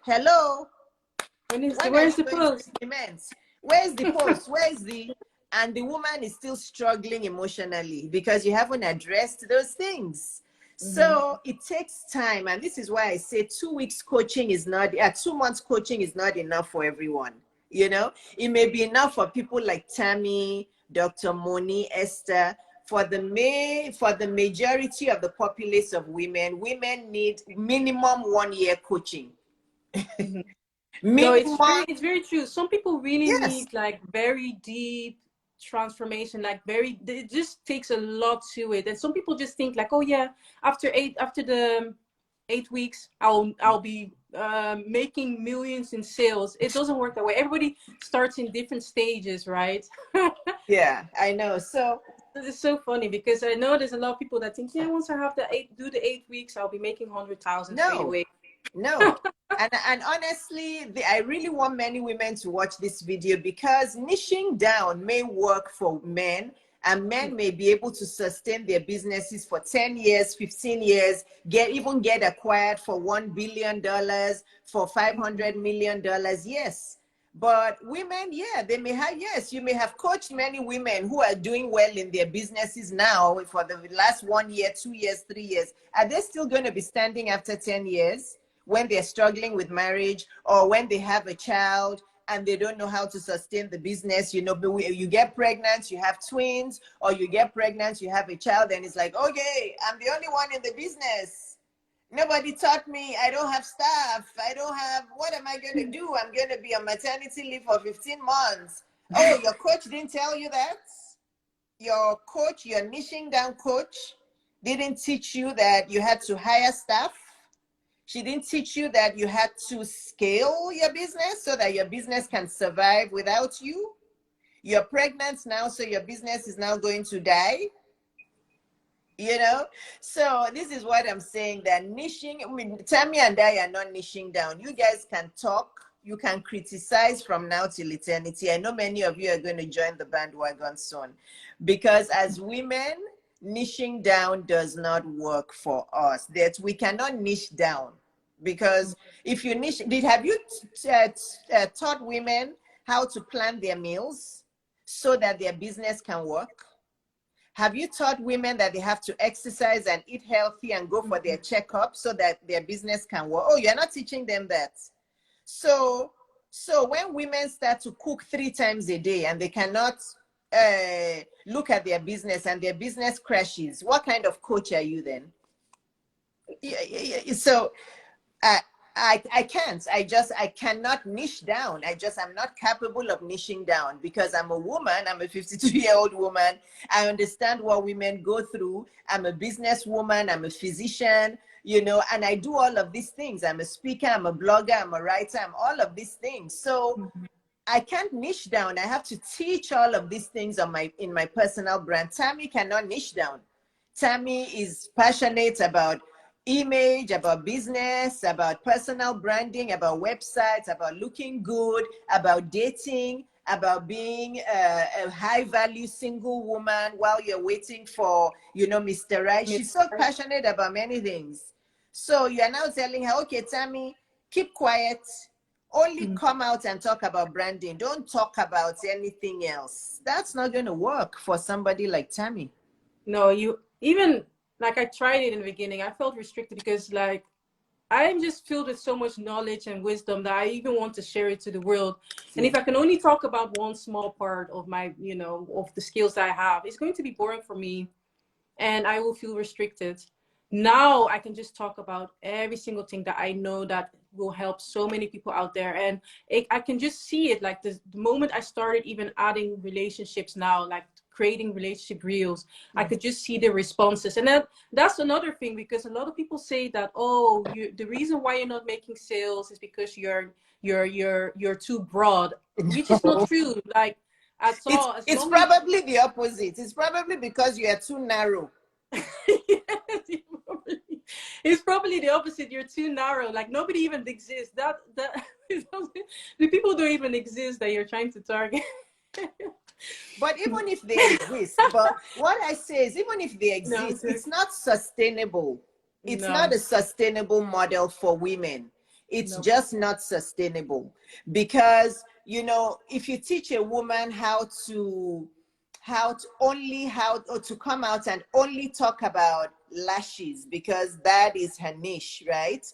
hello, where's the post? Where's the post? And the woman is still struggling emotionally because you haven't addressed those things. So it takes time. And this is why I say 2 weeks coaching is not, 2 months coaching is not enough for everyone. You know, it may be enough for people like Tami, Dr. Moni, Esther. For the majority of the populace of women need minimum 1 year coaching. No, it's very true. Some people really need like very deep transformation, like it just takes a lot to it. And some people just think like, oh yeah, after the 8 weeks, I'll be making millions in sales. It doesn't work that way. Everybody starts in different stages, right? Yeah, I know. So it's so funny because I know there's a lot of people that think, yeah, once I have do the 8 weeks, I'll be making 100,000 straight away. No. and honestly, I really want many women to watch this video because niching down may work for men, and men may be able to sustain their businesses for 10 years, 15 years, get acquired for $1 billion, for $500 million. Yes. But women, they may have, you may have coached many women who are doing well in their businesses now for the last 1 year, 2 years, 3 years. Are they still going to be standing after 10 years when they're struggling with marriage or when they have a child and they don't know how to sustain the business? You know, you get pregnant, you have twins, or you get pregnant, you have a child, and it's like, okay, I'm the only one in the business. Nobody taught me. I don't have staff. I don't have, what am I going to do? I'm going to be on maternity leave for 15 months. Oh, your coach didn't tell you that? Your niching down coach didn't teach you that you had to hire staff? She didn't teach you that you had to scale your business so that your business can survive without you? You're pregnant now, so your business is now going to die? You know, so this is what I'm saying, that niching, I mean, Tami and I are not niching down. You guys can talk, you can criticize from now till eternity. I know many of you are going to join the bandwagon soon, because as women, niching down does not work for us. That we cannot niche down, because if you niche, have you taught women how to plan their meals so that their business can work? Have you taught women that they have to exercise and eat healthy and go for their checkup so that their business can work? Oh, you're not teaching them that. So when women start to cook 3 times a day and they cannot look at their business and their business crashes, what kind of coach are you then? So I, I can't. I cannot niche down. I'm not capable of niching down because I'm a woman. I'm a 52-year-old woman. I understand what women go through. I'm a businesswoman. I'm a physician, and I do all of these things. I'm a speaker. I'm a blogger. I'm a writer. I'm all of these things. So I can't niche down. I have to teach all of these things in my personal brand. Tami cannot niche down. Tami is passionate about image, about business, about personal branding, about websites, about looking good, about dating, about being a high value single woman while you're waiting for, Mr. Right. She's so passionate about many things. So you're now telling her, okay, Tami, keep quiet. Only come out and talk about branding. Don't talk about anything else. That's not going to work for somebody like Tami. No, you even like I tried it in the beginning. I felt restricted because like I'm just filled with so much knowledge and wisdom that I even want to share it to the world. And if I can only talk about one small part of my, of the skills that I have, it's going to be boring for me and I will feel restricted. Now I can just talk about every single thing that I know that will help so many people out there. And I can just see it like the moment I started even adding relationships now, like creating relationship reels, I could just see the responses. And that's another thing, because a lot of people say that, oh, the reason why you're not making sales is because you're too broad, which is not true. Like at all, as It's long as probably the opposite. It's probably because you are too narrow. yes, it's probably the opposite. You're too narrow. Like nobody even exists. That the people don't even exist that you're trying to target. But even if they exist, but what I say is, even if they No, exist, it's not sustainable. It's not no, a sustainable model for women. It's no. just not sustainable because, if you teach a woman how to come out and only talk about lashes because that is her niche, right?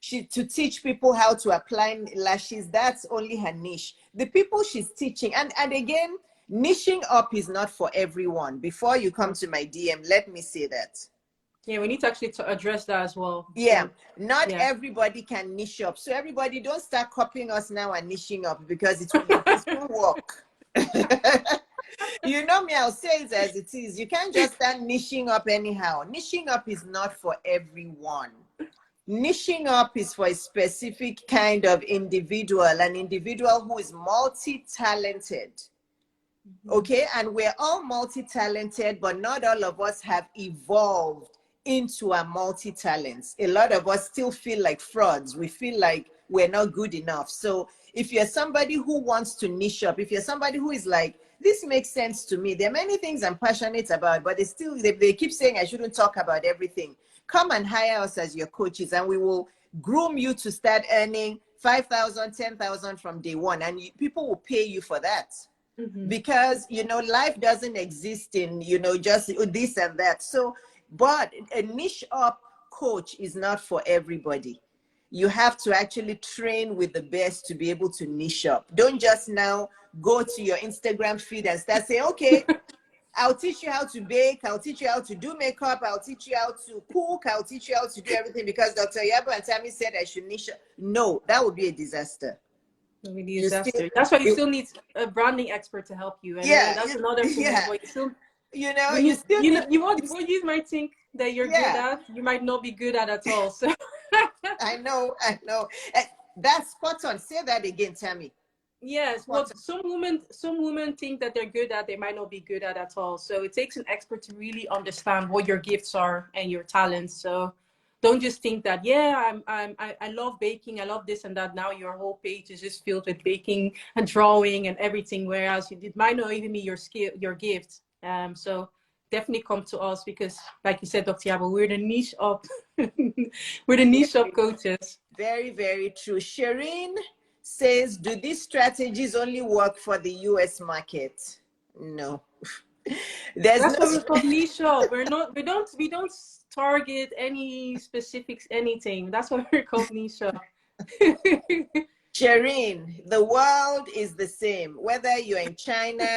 To teach people how to apply lashes, that's only her niche. The people she's teaching, and again, niching up is not for everyone. Before you come to my DM, let me say that. Yeah, we need to actually address that as well. Yeah, So, not yeah. everybody can niche up. So everybody don't start copying us now and niching up because it won't work. You know me, I'll say it as it is. You can't just start niching up anyhow. Niching up is not for everyone. Niching up is for a specific kind of individual, an individual who is multi-talented. Okay, and we're all multi-talented, but not all of us have evolved into our multi-talents. A lot of us still feel like frauds. We feel like we're not good enough. So if you're somebody who wants to niche up, if you're somebody who is like, this makes sense to me, there are many things I'm passionate about, but they keep saying I shouldn't talk about everything. Come and hire us as your coaches and we will groom you to start earning 5,000, 10,000 from day one, and people will pay you for that. Because life doesn't exist in just this and that. So but a niche up coach is not for everybody. You have to actually train with the best to be able to niche up. Don't just now go to your Instagram feed and start saying, okay, I'll teach you how to bake, I'll teach you how to do makeup, I'll teach you how to cook, I'll teach you how to do everything because Dr. Iyabo and Tami said I should niche up. No, that would be a disaster. Really You still disaster. That's why you still need a branding expert to help you. And then yeah, that's another thing as yeah. well. You still You you still you need know you what you might think that you're good yeah, at, you might not be good at all. So I know. That's spot on. Say that again, Tammy. yes, Spot what some women think that they're good at, they might not be good at all. So it takes an expert to really understand what your gifts are and your talents. So don't just think that, yeah, I love baking, I love this and that. Now your whole page is just filled with baking and drawing and everything, whereas it might not even be your skill, your gift. So definitely come to us because, like you said, Dr. Yabo, we're the niche up, we're the on. niche up coaches. Very, very true. Shireen says, do these strategies only work for the US market? No. There's no That's why we're called niche up. We don't target any specifics, anything. That's why we're called niche up. Shireen, the world is the same. Whether you're in China,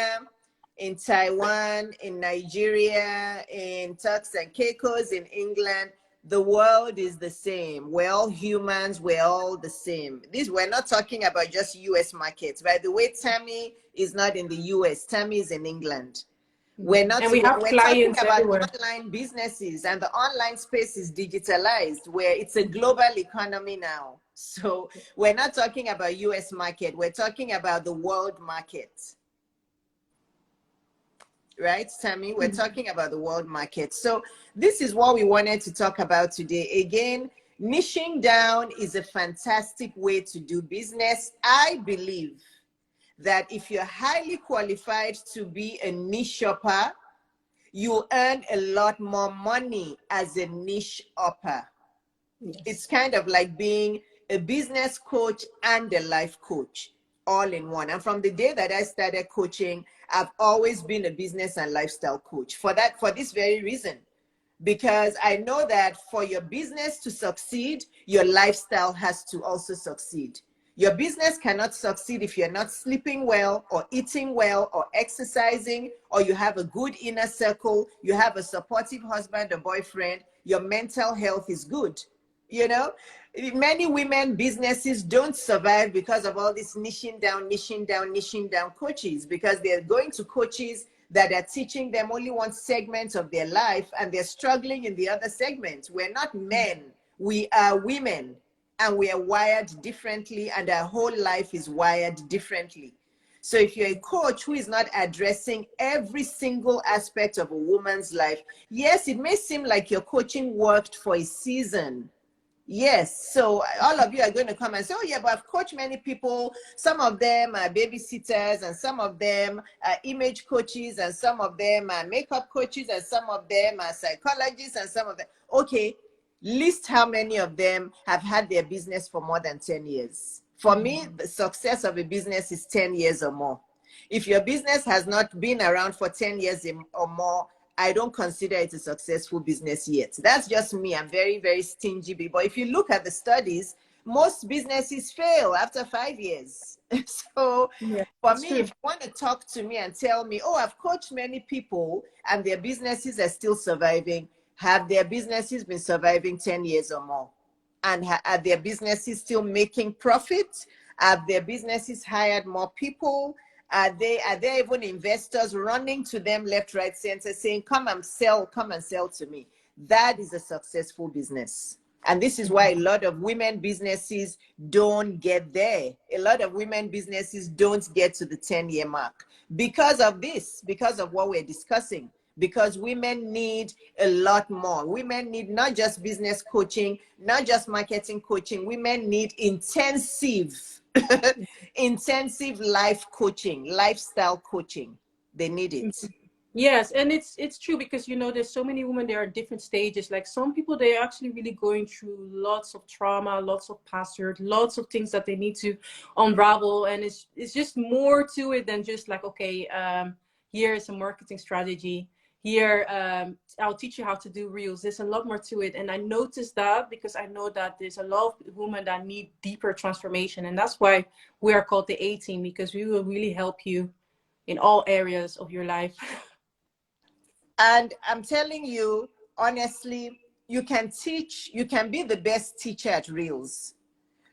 in Taiwan, in Nigeria, in Turks and Caicos, in England, the world is the same. We're all humans. We're all the same. We're not talking about just US markets. By the way, Tami is not in the US. Tami is in England. We're not, And we have we're talking clients about everywhere. online businesses, and the online space is digitalized, where it's a global economy now. So we're not talking about US market. We're talking about the world market. Right, Tami? We're talking about the world market. So this is what we wanted to talk about today. Again, niching down is a fantastic way to do business. I believe that if you're highly qualified to be a niche shopper, you earn a lot more money as a niche upper. Yes. It's kind of like being a business coach and a life coach all in one. And from the day that I started coaching, I've always been a business and lifestyle coach for this very reason. Because I know that for your business to succeed, your lifestyle has to also succeed. Your business cannot succeed if you're not sleeping well or eating well or exercising, or you have a good inner circle, you have a supportive husband or boyfriend, your mental health is good. You know, many women businesses don't survive because of all this niching down coaches, because they're going to coaches that are teaching them only one segment of their life, and they're struggling in the other segment. We're not men, we are women, and we are wired differently, and our whole life is wired differently. So if you're a coach who is not addressing every single aspect of a woman's life, yes, it may seem like your coaching worked for a season. Yes, so all of you are going to come and say, oh yeah, but I've coached many people. Some of them are babysitters, and some of them are image coaches, and some of them are makeup coaches, and some of them are psychologists, and some of them. Okay, list how many of them have had their business for more than 10 years. For me, the success of a business is 10 years or more. If your business has not been around for 10 years or more, I don't consider it a successful business yet. That's just me. I'm very, very stingy. But if you look at the studies, most businesses fail after 5 years. So Yeah, for it's me, true. if you want to talk to me and tell me, oh, I've coached many people and their businesses are still surviving, have their businesses been surviving 10 years or more? And are their businesses still making profit? Have their businesses hired more people? Are there even investors running to them left, right, center, saying, come and sell to me? That is a successful business. And this is why a lot of women businesses don't get there. A lot of women businesses don't get to the 10-year mark because of this, because of what we're discussing. Because women need a lot more. Women need not just business coaching, not just marketing coaching. Women need intensive intensive life coaching, lifestyle coaching. They need it. Yes, and it's true, because there's so many women, there are different stages. Like some people, they're actually really going through lots of trauma, lots of past hurt, lots of things that they need to unravel, and it's just more to it than just like, okay, here is a marketing strategy. Here, I'll teach you how to do reels. There's a lot more to it, and I noticed that because I know that there's a lot of women that need deeper transformation, and that's why we are called the A Team, because we will really help you in all areas of your life. And I'm telling you, honestly, you can be the best teacher at reels.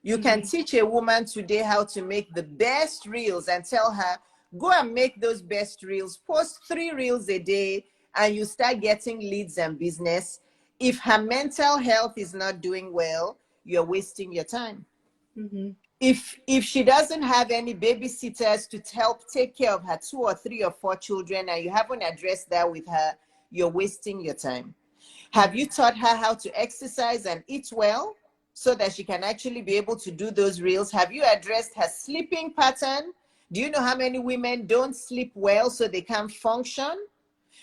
You can teach a woman today how to make the best reels and tell her, go and make those best reels, post 3 reels a day, and you start getting leads and business. If her mental health is not doing well, you're wasting your time. If she doesn't have any babysitters to help take care of her 2 or 3 or 4 children, and you haven't addressed that with her, you're wasting your time. Have you taught her how to exercise and eat well so that she can actually be able to do those reels? Have you addressed her sleeping pattern? Do you know how many women don't sleep well so they can't function?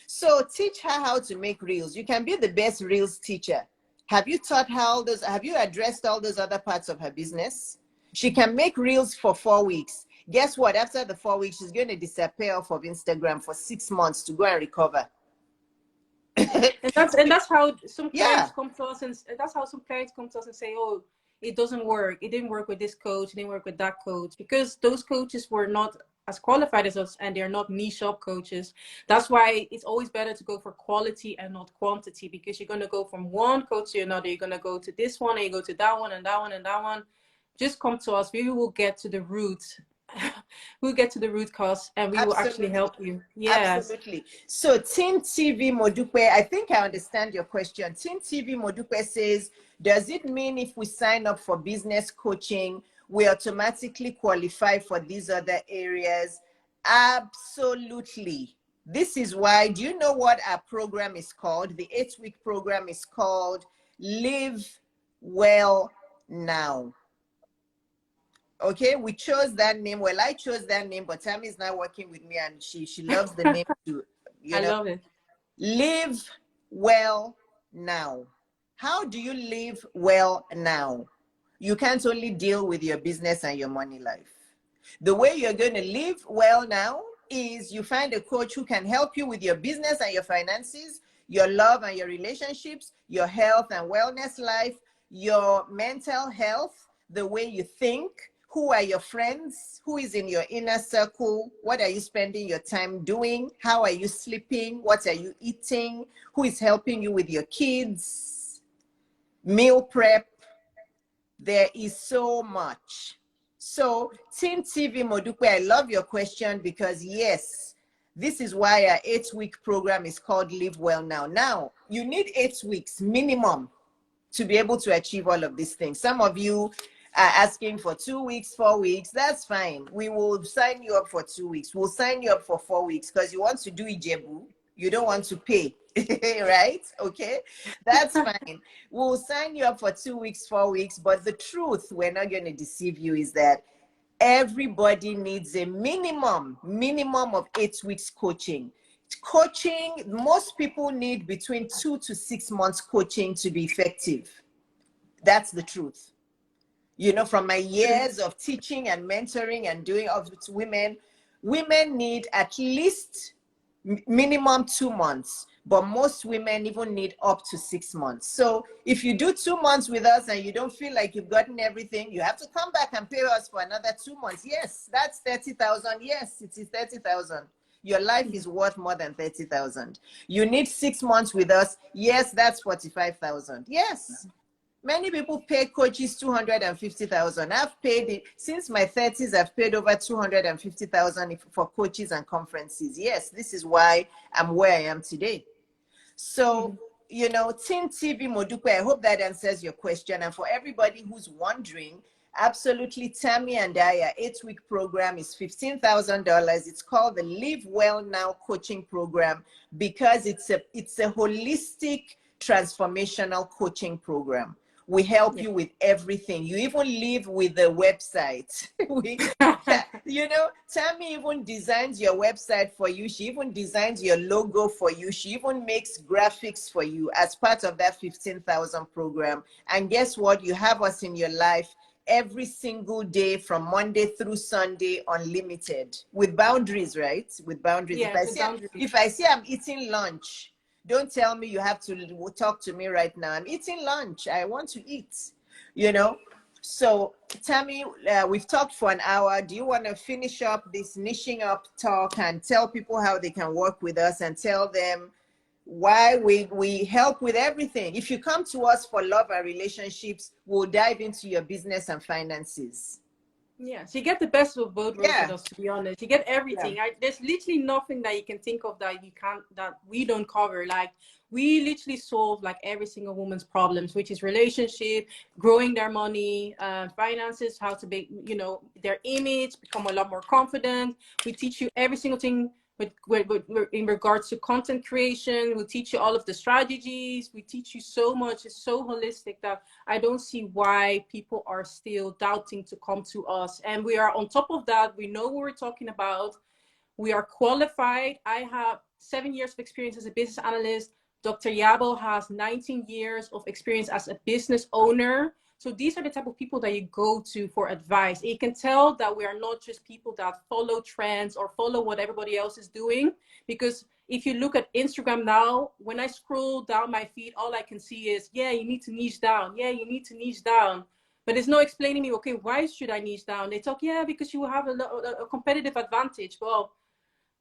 So teach her how to make reels. You can be the best reels teacher. Have you taught her all those? Have you addressed all those other parts of her business? She can make reels for 4 weeks. Guess what? After the 4 weeks, she's going to disappear off of Instagram for 6 months to go and recover. And that's how some Yeah. clients come to us, and that's how some clients come to us and say, oh, it doesn't work. It didn't work with this coach. It didn't work with that coach, because those coaches were not as qualified as us, and they're not niche up coaches. That's why it's always better to go for quality and not quantity, because you're going to go from one coach to another. You're going to go to this one, and you go to that one, and that one, and that one. Just come to us. We will get to the root. We'll get to the root cause, and we will actually Absolutely. help you. Yes. Absolutely. So Team TV Modupe, I think I understand your question. Team TV Modupe says, does it mean if we sign up for business coaching, we automatically qualify for these other areas? Absolutely. This is why, do you know what our program is called? The 8-week program is called Live Well Now. Okay, we chose that name. Well, I chose that name, but Tami is now working with me, and she loves the name too. I love it. Live well now. How do you live well now? You can't only deal with your business and your money life. The way you're going to live well now is you find a coach who can help you with your business and your finances, your love and your relationships, your health and wellness life, your mental health, the way you think. Who are your friends? Who is in your inner circle? What are you spending your time doing? How are you sleeping? What are you eating? Who is helping you with your kids? Meal prep. There is so much. So, Team TV Modupe, I love your question, because yes, this is why our 8-week program is called Live Well Now. Now, you need 8 weeks minimum to be able to achieve all of these things. Some of you are asking for 2 weeks, 4 weeks. That's fine. We will sign you up for 2 weeks. We'll sign you up for 4 weeks, because you want to do Iyabo. You don't want to pay, right? Okay, that's fine. We'll sign you up for 2 weeks, 4 weeks. But the truth, we're not going to deceive you, is that everybody needs a minimum of 8 weeks coaching. Most people need between 2 to 6 months coaching to be effective. That's the truth. You know, from my years of teaching and mentoring and doing of women need at least minimum 2 months, but most women even need up to 6 months. So if you do 2 months with us and you don't feel like you've gotten everything, you have to come back and pay us for another 2 months. Yes, that's 30,000. Yes, it is 30,000. Your life is worth more than 30,000. You need 6 months with us. Yes, that's 45,000. Yes. Many people pay coaches 250,000. I've paid it since my 30s. I've paid over 250,000 for coaches and conferences. Yes, this is why I'm where I am today. So, you know, Team TV Modupe, I hope that answers your question. And for everybody who's wondering, absolutely, Tami and I, our 8-week program is $15,000. It's called the Live Well Now Coaching Program, because it's a holistic transformational coaching program. We help you with everything. You even live with the website. You know, Tami even designs your website for you. She even designs your logo for you. She even makes graphics for you as part of that 15,000 program. And guess what? You have us in your life every single day from Monday through Sunday, unlimited, with boundaries, right? With boundaries. Yeah, If I see I'm eating lunch, don't tell me you have to talk to me right now. I'm eating lunch. I want to eat, you know. So, Tami, we've talked for an hour. Do you want to finish up this niching up talk and tell people how they can work with us, and tell them why we help with everything? If you come to us for love and relationships, we'll dive into your business and finances. Yeah, so you get the best of both worlds with us, to be honest. You get everything. There's literally nothing that you can think of that we don't cover. Like, we literally solve like every single woman's problems, which is relationship, growing their money, finances, how to be, you know, their image, become a lot more confident. We teach you every single thing with in regards to content creation. We teach you all of the strategies. We teach you so much. It's so holistic that I don't see why people are still doubting to come to us. And we are on top of that. We know what we're talking about. We are qualified. I have 7 years of experience as a business analyst. Dr. Iyabo has 19 years of experience as a business owner. So these are the type of people that you go to for advice. You can tell that we are not just people that follow trends or follow what everybody else is doing. Because if you look at Instagram now, when I scroll down my feed, all I can see is, yeah, you need to niche down. Yeah, you need to niche down. but there's no explaining me, okay, why should I niche down? They talk, yeah, because you will have a competitive advantage. Well,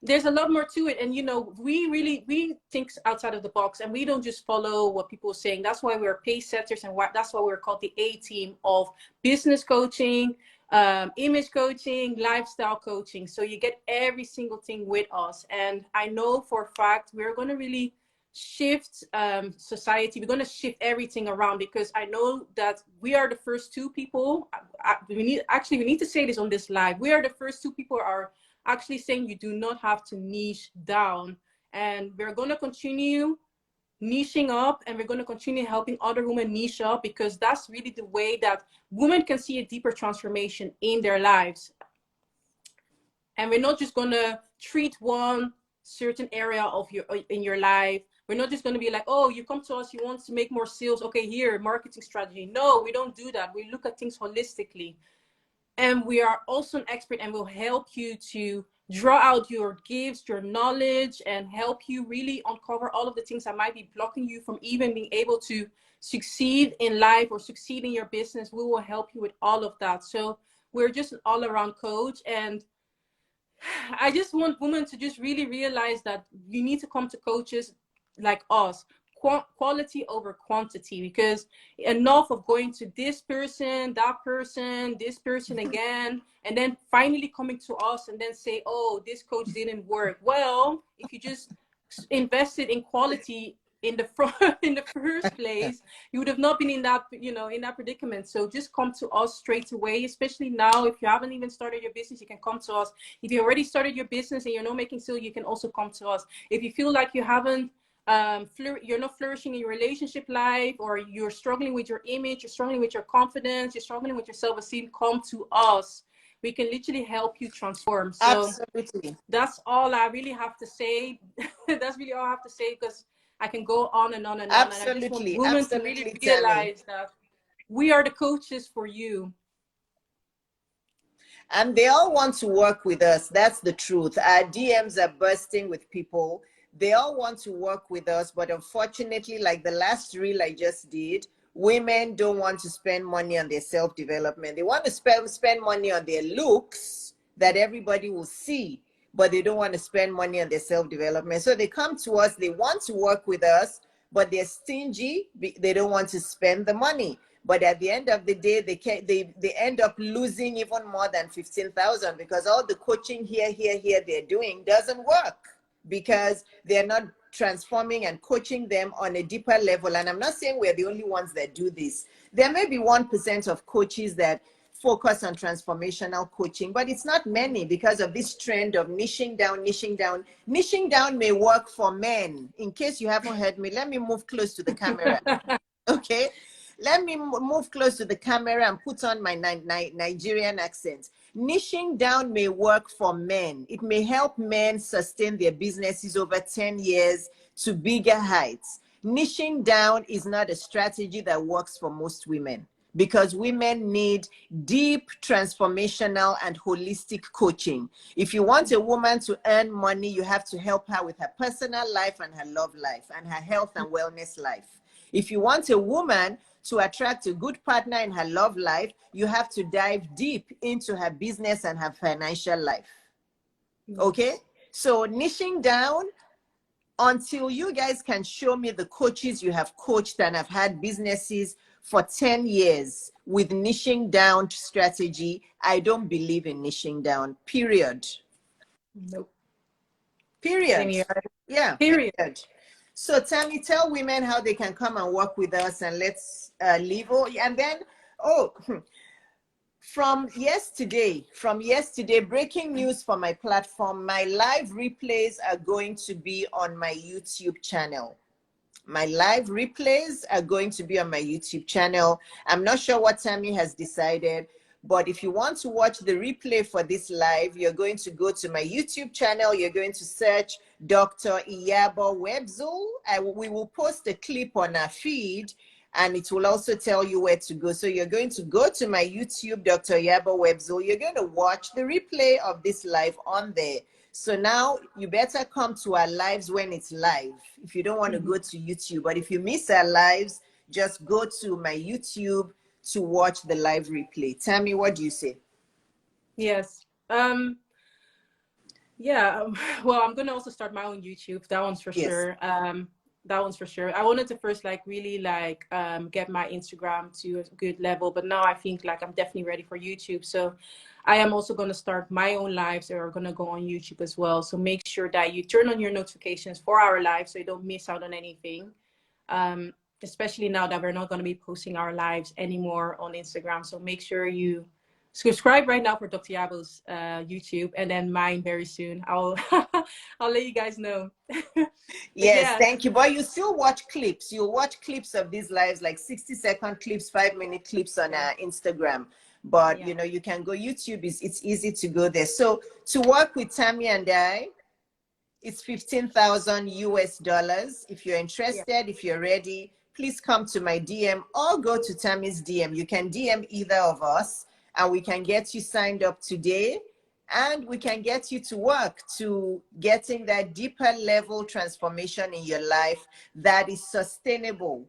there's a lot more to it. And, you know, we think outside of the box, and we don't just follow what people are saying. That's why we're pace setters, and that's why we're called the A team of business coaching, image coaching, lifestyle coaching. So you get every single thing with us. And I know for a fact we're going to really shift society. We're going to shift everything around, because I know that we are the first two people. We need to say this on this live. We are the first two people are actually saying you do not have to niche down, and we're going to continue niching up, and we're going to continue helping other women niche up, because that's really the way that women can see a deeper transformation in their lives. And we're not just going to treat one certain area of your life. We're not just going to be like, oh, you come to us, you want to make more sales, okay, here, marketing strategy. No, we don't do that. We look at things holistically. And we are also an expert, and will help you to draw out your gifts, your knowledge, and help you really uncover all of the things that might be blocking you from even being able to succeed in life or succeed in your business. We will help you with all of that. So we're just an all-around coach. And I just want women to just really realize that you need to come to coaches like us. Quality over quantity, because enough of going to this person, this person again, and then finally coming to us and then say, oh, this coach didn't work. Well, if you just invested in quality in the front in the first place, you would have not been in that, you know, in that predicament. So just come to us straight away, especially now. If you haven't even started your business, you can come to us. If you already started your business and you're not making sales, you can also come to us. If you feel like you haven't you're not flourishing in your relationship life, or you're struggling with your image, you're struggling with your confidence, you're struggling with your self-esteem, come to us. We can literally help you transform. So Absolutely. that's all I really have to say. That's really all I have to say, because I can go on and on and on. And I just want Absolutely. women to really Absolutely, Tami. realize that we are the coaches for you. And they all want to work with us. That's the truth. Our DMs are bursting with people. They all want to work with us, but unfortunately, like the last reel I just did, women don't want to spend money on their self-development. They want to spend money on their looks that everybody will see, but they don't want to spend money on their self-development. So they come to us, they want to work with us, but they're stingy. They don't want to spend the money. But at the end of the day, they end up losing even more than 15,000, because all the coaching here they're doing doesn't work, because they're not transforming and coaching them on a deeper level. And I'm not saying we're the only ones that do this. There may be 1% of coaches that focus on transformational coaching, but it's not many, because of this trend of niching down. Niching down may work for men. In case you haven't heard me, let me move close to the camera. Okay, let me move close to the camera and put on my Nigerian accent. Niching down may work for men. It may help men sustain their businesses over 10 years to bigger heights. Niching down is not a strategy that works for most women, because women need deep, transformational, and holistic coaching. If you want a woman to earn money, you have to help her with her personal life and her love life and her health and wellness life. If you want a woman to attract a good partner in her love life, you have to dive deep into her business and her financial life. Okay? So niching down, until you guys can show me the coaches you have coached and have had businesses for 10 years with niching down strategy, I don't believe in niching down, period. Nope. Period. Yeah, Period. So Tami, tell women how they can come and work with us, and let's leave. Oh, and then, from yesterday, breaking news for my platform, my live replays are going to be on my YouTube channel. My live replays are going to be on my YouTube channel. I'm not sure what Tami has decided, but if you want to watch the replay for this live, you're going to go to my YouTube channel. You're going to search Dr. Iyabo Webzul. We will post a clip on our feed, and it will also tell you where to go. So you're going to go to my YouTube, Dr. Iyabo Webzul. You're going to watch the replay of this live on there. So now you better come to our lives when it's live, if you don't want to go to YouTube. But if you miss our lives, just go to my YouTube, to watch the live replay. Tami, what do you say? Yes. Yeah, well, I'm gonna also start my own YouTube. That one's for Yes. sure. That one's for sure. I wanted to first like really like get my Instagram to a good level, but now I think like I'm definitely ready for YouTube. So I am also gonna start my own lives that are gonna go on YouTube as well. So make sure that you turn on your notifications for our lives so you don't miss out on anything. Um, Especially now that we're not gonna be posting our lives anymore on Instagram. So make sure you subscribe right now for Dr. Yabo's YouTube, and then mine very soon. I'll I'll let you guys know. But Yes, yeah, thank you. But you still watch clips. You watch clips of these lives, like 60-second clips, 5-minute clips on yeah, Instagram. But yeah, you can go YouTube. It's easy to go there. So to work with Tami and I, it's 15,000 US dollars. If you're yeah. interested, if you're ready, please come to my DM or go to Tami's DM. You can DM either of us and we can get you signed up today, and we can get you to work to getting that deeper level transformation in your life that is sustainable,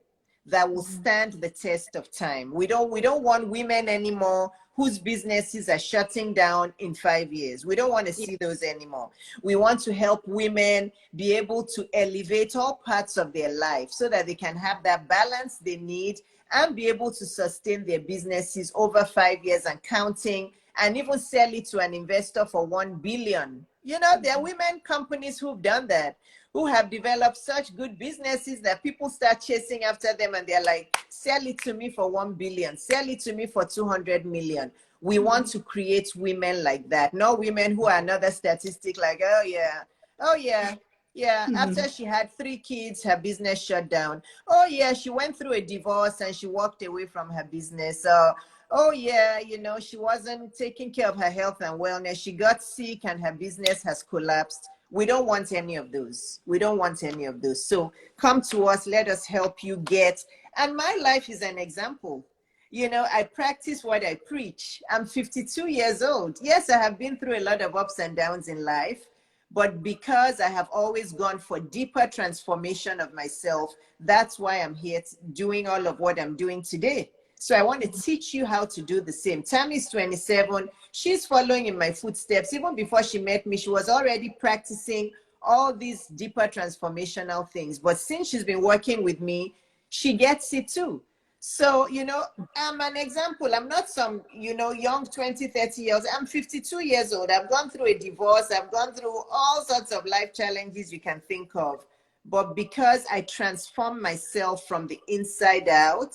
that will Mhm. stand the test of time. We don't want women anymore whose businesses are shutting down in 5 years. We don't want to Yeah. see those anymore. We want to help women be able to elevate all parts of their life so that they can have that balance they need and be able to sustain their businesses over 5 years and counting, and even sell it to an investor for 1 billion. There are Mhm. women companies who've done that, who have developed such good businesses that people start chasing after them and they're like, sell it to me for 1 billion, sell it to me for 200 million. We want Mhm. to create women like that, not women who are another statistic like, oh yeah, oh yeah, yeah, after Mhm. she had 3 kids, her business shut down. Oh yeah, she went through a divorce and she walked away from her business. Oh yeah, she wasn't taking care of her health and wellness. She got sick and her business has collapsed. We don't want any of those. We don't want any of those. So come to us, let us help you get. And my life is an example. I practice what I preach. I'm 52 years old. Yes, I have been through a lot of ups and downs in life, but because I have always gone for deeper transformation of myself, that's why I'm here doing all of what I'm doing today. So I want to teach you how to do the same. Tammy's 27. She's following in my footsteps. Even before she met me, she was already practicing all these deeper transformational things. But since she's been working with me, she gets it too. So, I'm an example. I'm not some, young 20, 30 years. I'm 52 years old. I've gone through a divorce. I've gone through all sorts of life challenges you can think of. But because I transformed myself from the inside out,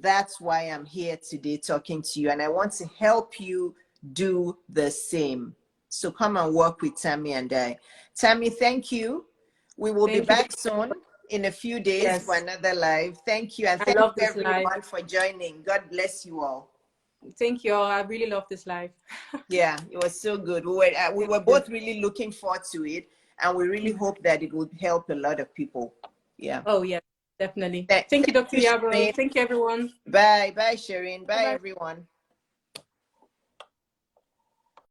that's why I'm here today talking to you. And I want to help you do the same. So come and work with Tami and I. Tami, thank you. We will be Thank you. back soon in a few days for Yes, another live. Thank you. And I thank love you this life. everyone for joining. God bless you all. Thank you all. I really love this life. Yeah, it was so good. We were Thank you. both really looking forward to it, and we really hope that it would help a lot of people. Yeah. Oh yeah, definitely. Thank Thank you, Dr. you, Yabo. Shireen. Thank you, everyone. Bye. Bye, Shireen. Bye Bye, bye. everyone.